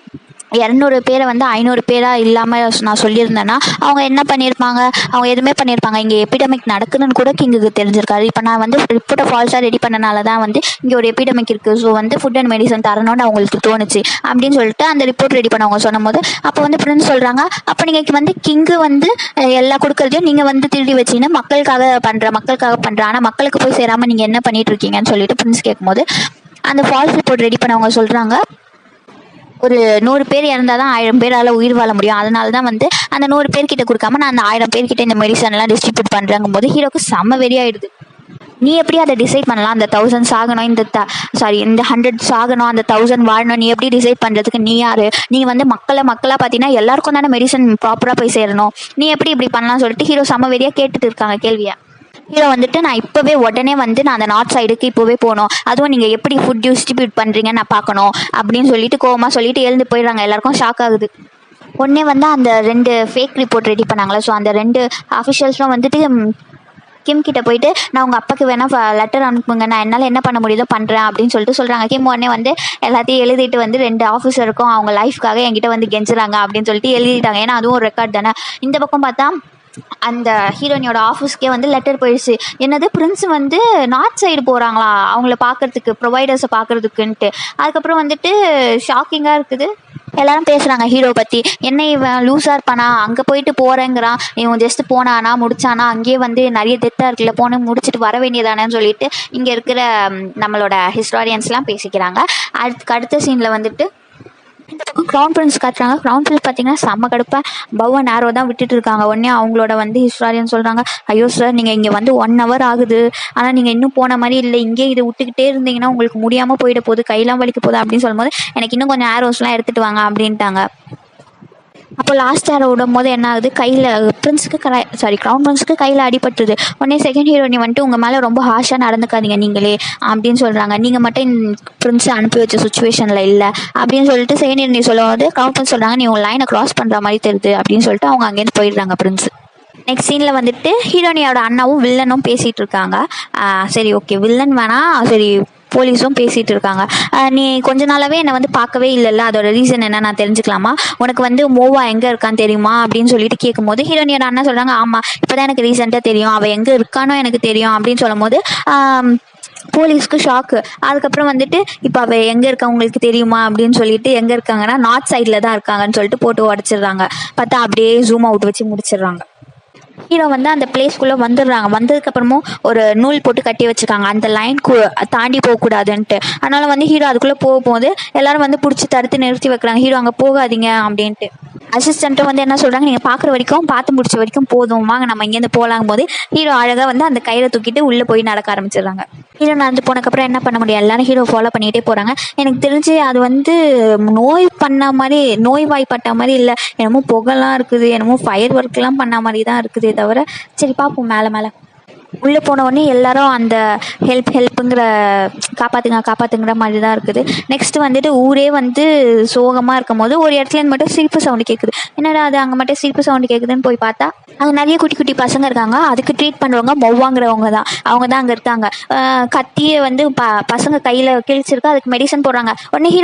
200 பேரை வந்து 500 பேராக இல்லாமல் நான் சொல்லியிருந்தேன்னா அவங்க என்ன பண்ணியிருப்பாங்க, அவங்க எதுவுமே பண்ணியிருப்பாங்க, இங்கே எபிடமிக் நடக்குதுன்னு கூட கிங்குக்கு தெரிஞ்சிருக்காரு. இப்போ நான் வந்து ரிப்போர்ட்டை ஃபால்ஸாக ரெடி பண்ணனால தான் வந்து இங்கே ஒரு எபிடமிக் இருக்குது, ஸோ வந்து ஃபுட் அண்ட் மெடிசன் தரணும்னு அவங்களுக்கு தோணுச்சு அப்படின்னு சொல்லிட்டு அந்த ரிப்போர்ட் ரெடி பண்ணவங்க சொன்னும் போது அப்போ வந்து பிரின்ஸ் சொல்கிறாங்க, அப்போ நீங்கள் வந்து கிங்கு வந்து எல்லா கொடுக்குறதையும் நீங்கள் வந்து திருடி வச்சின்னு மக்களுக்காக பண்ணுற ஆனால் மக்களுக்கு போய் சேராமல் நீங்கள் என்ன பண்ணிட்டு இருக்கீங்கன்னு சொல்லிட்டு பிரின்ஸ் கேட்கும்போது அந்த ஃபால்ஸ் ரிப்போர்ட் ரெடி பண்ணவங்க சொல்கிறாங்க, ஒரு 100 பேர் இறந்தால் தான் 1000 பேரால் உயிர் வாழ முடியும், அதனால தான் வந்து அந்த 100 பேர்கிட்ட கொடுக்காம நான் அந்த 1000 பேர்கிட்ட இந்த மெடிசன்லாம் டிஸ்ட்ரிபியூட் பண்ணுறாங்கும் போது ஹீரோக்கு செம்ம வெறியாயிடுது. நீ எப்படி அதை டிசைட் பண்ணலாம், அந்த 1000 சாகணும், இந்த 100 சாகணும், அந்த 1000 வாழணும், நீ எப்படி டிசைட் பண்ணுறதுக்கு நீ யார், நீ வந்து மக்களாக பார்த்தீங்கன்னா எல்லாருக்கும் தானே மெடிசன் ப்ராப்பராக போய் சேரணும், நீ எப்படி இப்படி பண்ணலாம்னு சொல்லிட்டு ஹீரோ செம்ம வெறியாக கேட்டுட்டு இருக்காங்க கேள்வியை. ஹீரோ வந்துட்டு நான் இப்போவே உடனே வந்து நான் அந்த நார்த் சைடுக்கு இப்போவே போகணும், அதுவும் நீங்கள் எப்படி ஃபுட் டிஸ்ட்ரிபியூட் பண்ணுறீங்கன்னு நான் பார்க்கணும் அப்படின்னு சொல்லிட்டு கோவமாக சொல்லிட்டு எழுந்து போயிடுறாங்க. எல்லாருக்கும் ஷாக் ஆகுது. உடனே வந்து அந்த 2 ஃபேக் ரிப்போர்ட் ரெடி பண்ணாங்களே, ஸோ அந்த 2 அஃபிஷியல்ஸும் வந்துட்டு கிம் கிட்ட போயிட்டு நான் உங்கள் அப்பாவுக்கு வேணால் லெட்டர் அனுப்புங்க, நான் என்னால் என்ன பண்ண முடியுதோ பண்ணுறேன் அப்படின்னு சொல்லிட்டு சொல்கிறாங்க. கிம் உடனே வந்து எல்லாத்தையும் எழுதிட்டு வந்து 2 ஆஃபீஸருக்கும் அவங்க லைஃப்காக என்கிட்ட வந்து கெஞ்சுறாங்க அப்படின்னு சொல்லிட்டு எழுதிட்டாங்க. ஏன்னா அதுவும் ஒரு ரெக்கார்ட் தானே. இந்த பக்கம் பார்த்தா அந்த ஹீரோயினோட ஆஃபீஸ்க்கே வந்து லெட்டர் போயிடுச்சு, என்னது பிரின்ஸ் வந்து நார்த் சைடு போகிறாங்களா அவங்கள பார்க்கறதுக்கு, ப்ரொவைடர்ஸை பார்க்கறதுக்குன்ட்டு. அதுக்கப்புறம் வந்துட்டு ஷாக்கிங்காக இருக்குது. எல்லாரும் பேசுகிறாங்க ஹீரோ பற்றி, என்ன இவன் லூஸாக இருப்பானா, அங்கே போயிட்டு போகிறேங்கிறான், இவன் ஜஸ்ட்டு போனானா முடிச்சானா, அங்கேயே வந்து நிறைய டெத்தாக இருக்குல்ல, போன முடிச்சுட்டு வர வேண்டியதானேன்னு சொல்லிட்டு இங்கே இருக்கிற நம்மளோட ஹிஸ்டாரியன்ஸ்லாம் பேசிக்கிறாங்க. அடுத்த சீனில் வந்துட்டு இந்த பக்கம் க்ரௌன் பிரின்ஸ் காட்டுறாங்க. க்ரௌன் பிரின்ஸ் பார்த்தீங்கன்னா செம்ம கடுப்பாக பவ் அண்ட் ஆரோ தான் விட்டுட்டு இருக்காங்க. உடனே அவங்களோட வந்து ஹிஸ்டாரியன் சொல்கிறாங்க, ஐயோ சார் நீங்கள் இங்கே வந்து 1 hour ஆகுது, ஆனால் நீங்கள் இன்னும் போன மாதிரி இல்லை, இங்கே இதை விட்டுக்கிட்டே இருந்தீங்கன்னா உங்களுக்கு முடியாமல் போயிட போகுது, கையெல்லாம் வலிக்க போகுது அப்படின்னு சொல்லும்போது எனக்கு இன்னும் கொஞ்சம் ஆரோஸ்லாம் எடுத்துகிட்டு வாங்க அப்படின்ட்டாங்க. அப்போ லாஸ்ட் ஏரோ விடும் போது என்ன ஆகுது, கையில் க்ரௌன் பிரின்ஸுக்கு கையில் அடிபட்டுருது. உடனே செகண்ட் ஹீரோயினி வந்துட்டு உங்கள் மேலே ரொம்ப ஹார்ஷாக நடந்துக்காதீங்க நீங்களே அப்படின்னு சொல்கிறாங்க, நீங்கள் மட்டும் பிரின்ஸை அனுப்பி வச்ச சுச்சுவேஷனில் இல்லை அப்படின்னு சொல்லிட்டு செகண்ட் ஹீரோயினி சொல்லும்போது க்ரௌன் பிரின்ஸ் சொல்கிறாங்க, நீ உங்கள் லைனை க்ராஸ் பண்ணுற மாதிரி தெரியுது அப்படின்னு சொல்லிட்டு அவங்க அங்கேருந்து போயிடுறாங்க பிரின்ஸ். நெக்ஸ்ட் சீனில் வந்துட்டு ஹீரோயினியோட அண்ணாவும் வில்லனும் பேசிகிட்டு இருக்காங்க. சரி ஓகே வில்லன் வேணாம், சரி போலீஸும் பேசிகிட்டு இருக்காங்க. நீ கொஞ்ச நாளாகவே என்னை வந்து பார்க்கவே இல்லைல்ல, அதோட ரீசன் என்ன நான் தெரிஞ்சுக்கலாமா, உனக்கு வந்து மோவா எங்கே இருக்கான்னு தெரியுமா அப்படின்னு சொல்லிட்டு கேட்கும்போது ஹீரோயினியோட அண்ணா சொல்கிறாங்க, ஆமாம் இப்போ தான் எனக்கு ரீசெண்டாக தெரியும், அவள் எங்கே இருக்கானோ எனக்கு தெரியும் அப்படின்னு சொல்லும் போது போலீஸ்க்கு ஷாக்கு. அதுக்கப்புறம் வந்துட்டு இப்போ அவள் எங்கே இருக்கா உங்களுக்கு தெரியுமா அப்படின்னு சொல்லிட்டு எங்கே இருக்காங்கன்னா நார்த் சைடில் தான் இருக்காங்கன்னு சொல்லிட்டு போட்டு உடச்சிடுறாங்க. பார்த்தா அப்படியே ஜூம் அவுட் வச்சு முடிச்சிடுறாங்க. ஹீரோ வந்து அந்த பிளேஸ்க்குள்ளே வந்துடுறாங்க. வந்ததுக்கப்புறமும் ஒரு நூல் போட்டு கட்டி வச்சுருக்காங்க, அந்த லைனுக்கு தாண்டி போகக்கூடாதுன்ட்டு. அதனால் வந்து ஹீரோ அதுக்குள்ளே போகும்போது எல்லோரும் வந்து பிடிச்சி தடுத்து நிறுத்தி வைக்கிறாங்க, ஹீரோ அங்கே போகாதீங்க அப்படின்ட்டு. அசிஸ்டண்ட்டும் வந்து என்ன சொல்கிறாங்க, நீங்கள் பார்க்குற வரைக்கும் பார்த்து முடிச்ச வரைக்கும் போதும், வாங்க நம்ம இங்கேருந்து போகலாங்கும் போது ஹீரோ அழகாக வந்து அந்த கயிறை தூக்கிட்டு உள்ளே போய் நடக்க ஆரம்பிச்சிடுறாங்க. ஹீரோ நடந்து போனதுக்கப்புறம் என்ன பண்ண முடியும், எல்லாரும் ஹீரோ ஃபாலோ பண்ணிகிட்டே போகிறாங்க. எனக்கு தெரிஞ்சு அது வந்து நோய்வாய்ப்பட்ட மாதிரி இல்லை, என்னமோ புகைலாம் இருக்குது, என்னமோ ஃபயர் ஒர்க்லாம் பண்ண மாதிரி தான் இருக்குதே தவிர. சரி பார்ப்போம் மேலே உள்ளே போன உடனே எல்லாரும் அந்த ஹெல்ப்புங்கிற காப்பாத்துங்கிற மாதிரி தான் இருக்குது. நெக்ஸ்ட் வந்துட்டு ஊரே வந்து சோகமாக இருக்கும் போது ஒரு இடத்துல இருந்து மட்டும் சிரிப்பு சவுண்டு கேட்குது. என்னடா அது அங்கே மட்டும் சிரிப்பு சவுண்டு கேட்குதுன்னு போய் பார்த்தா அங்கே நிறைய குட்டி குட்டி பசங்க இருக்காங்க. அதுக்கு ட்ரீட் பண்ணுறவங்க மொவ்வாங்கிறவங்க தான். அவங்க தான் அங்கே இருக்காங்க. கத்தியை வந்து பசங்க கையில் கிழிச்சிருக்கு, அதுக்கு மெடிசன் போடுறாங்க. உடனே ஹீரோ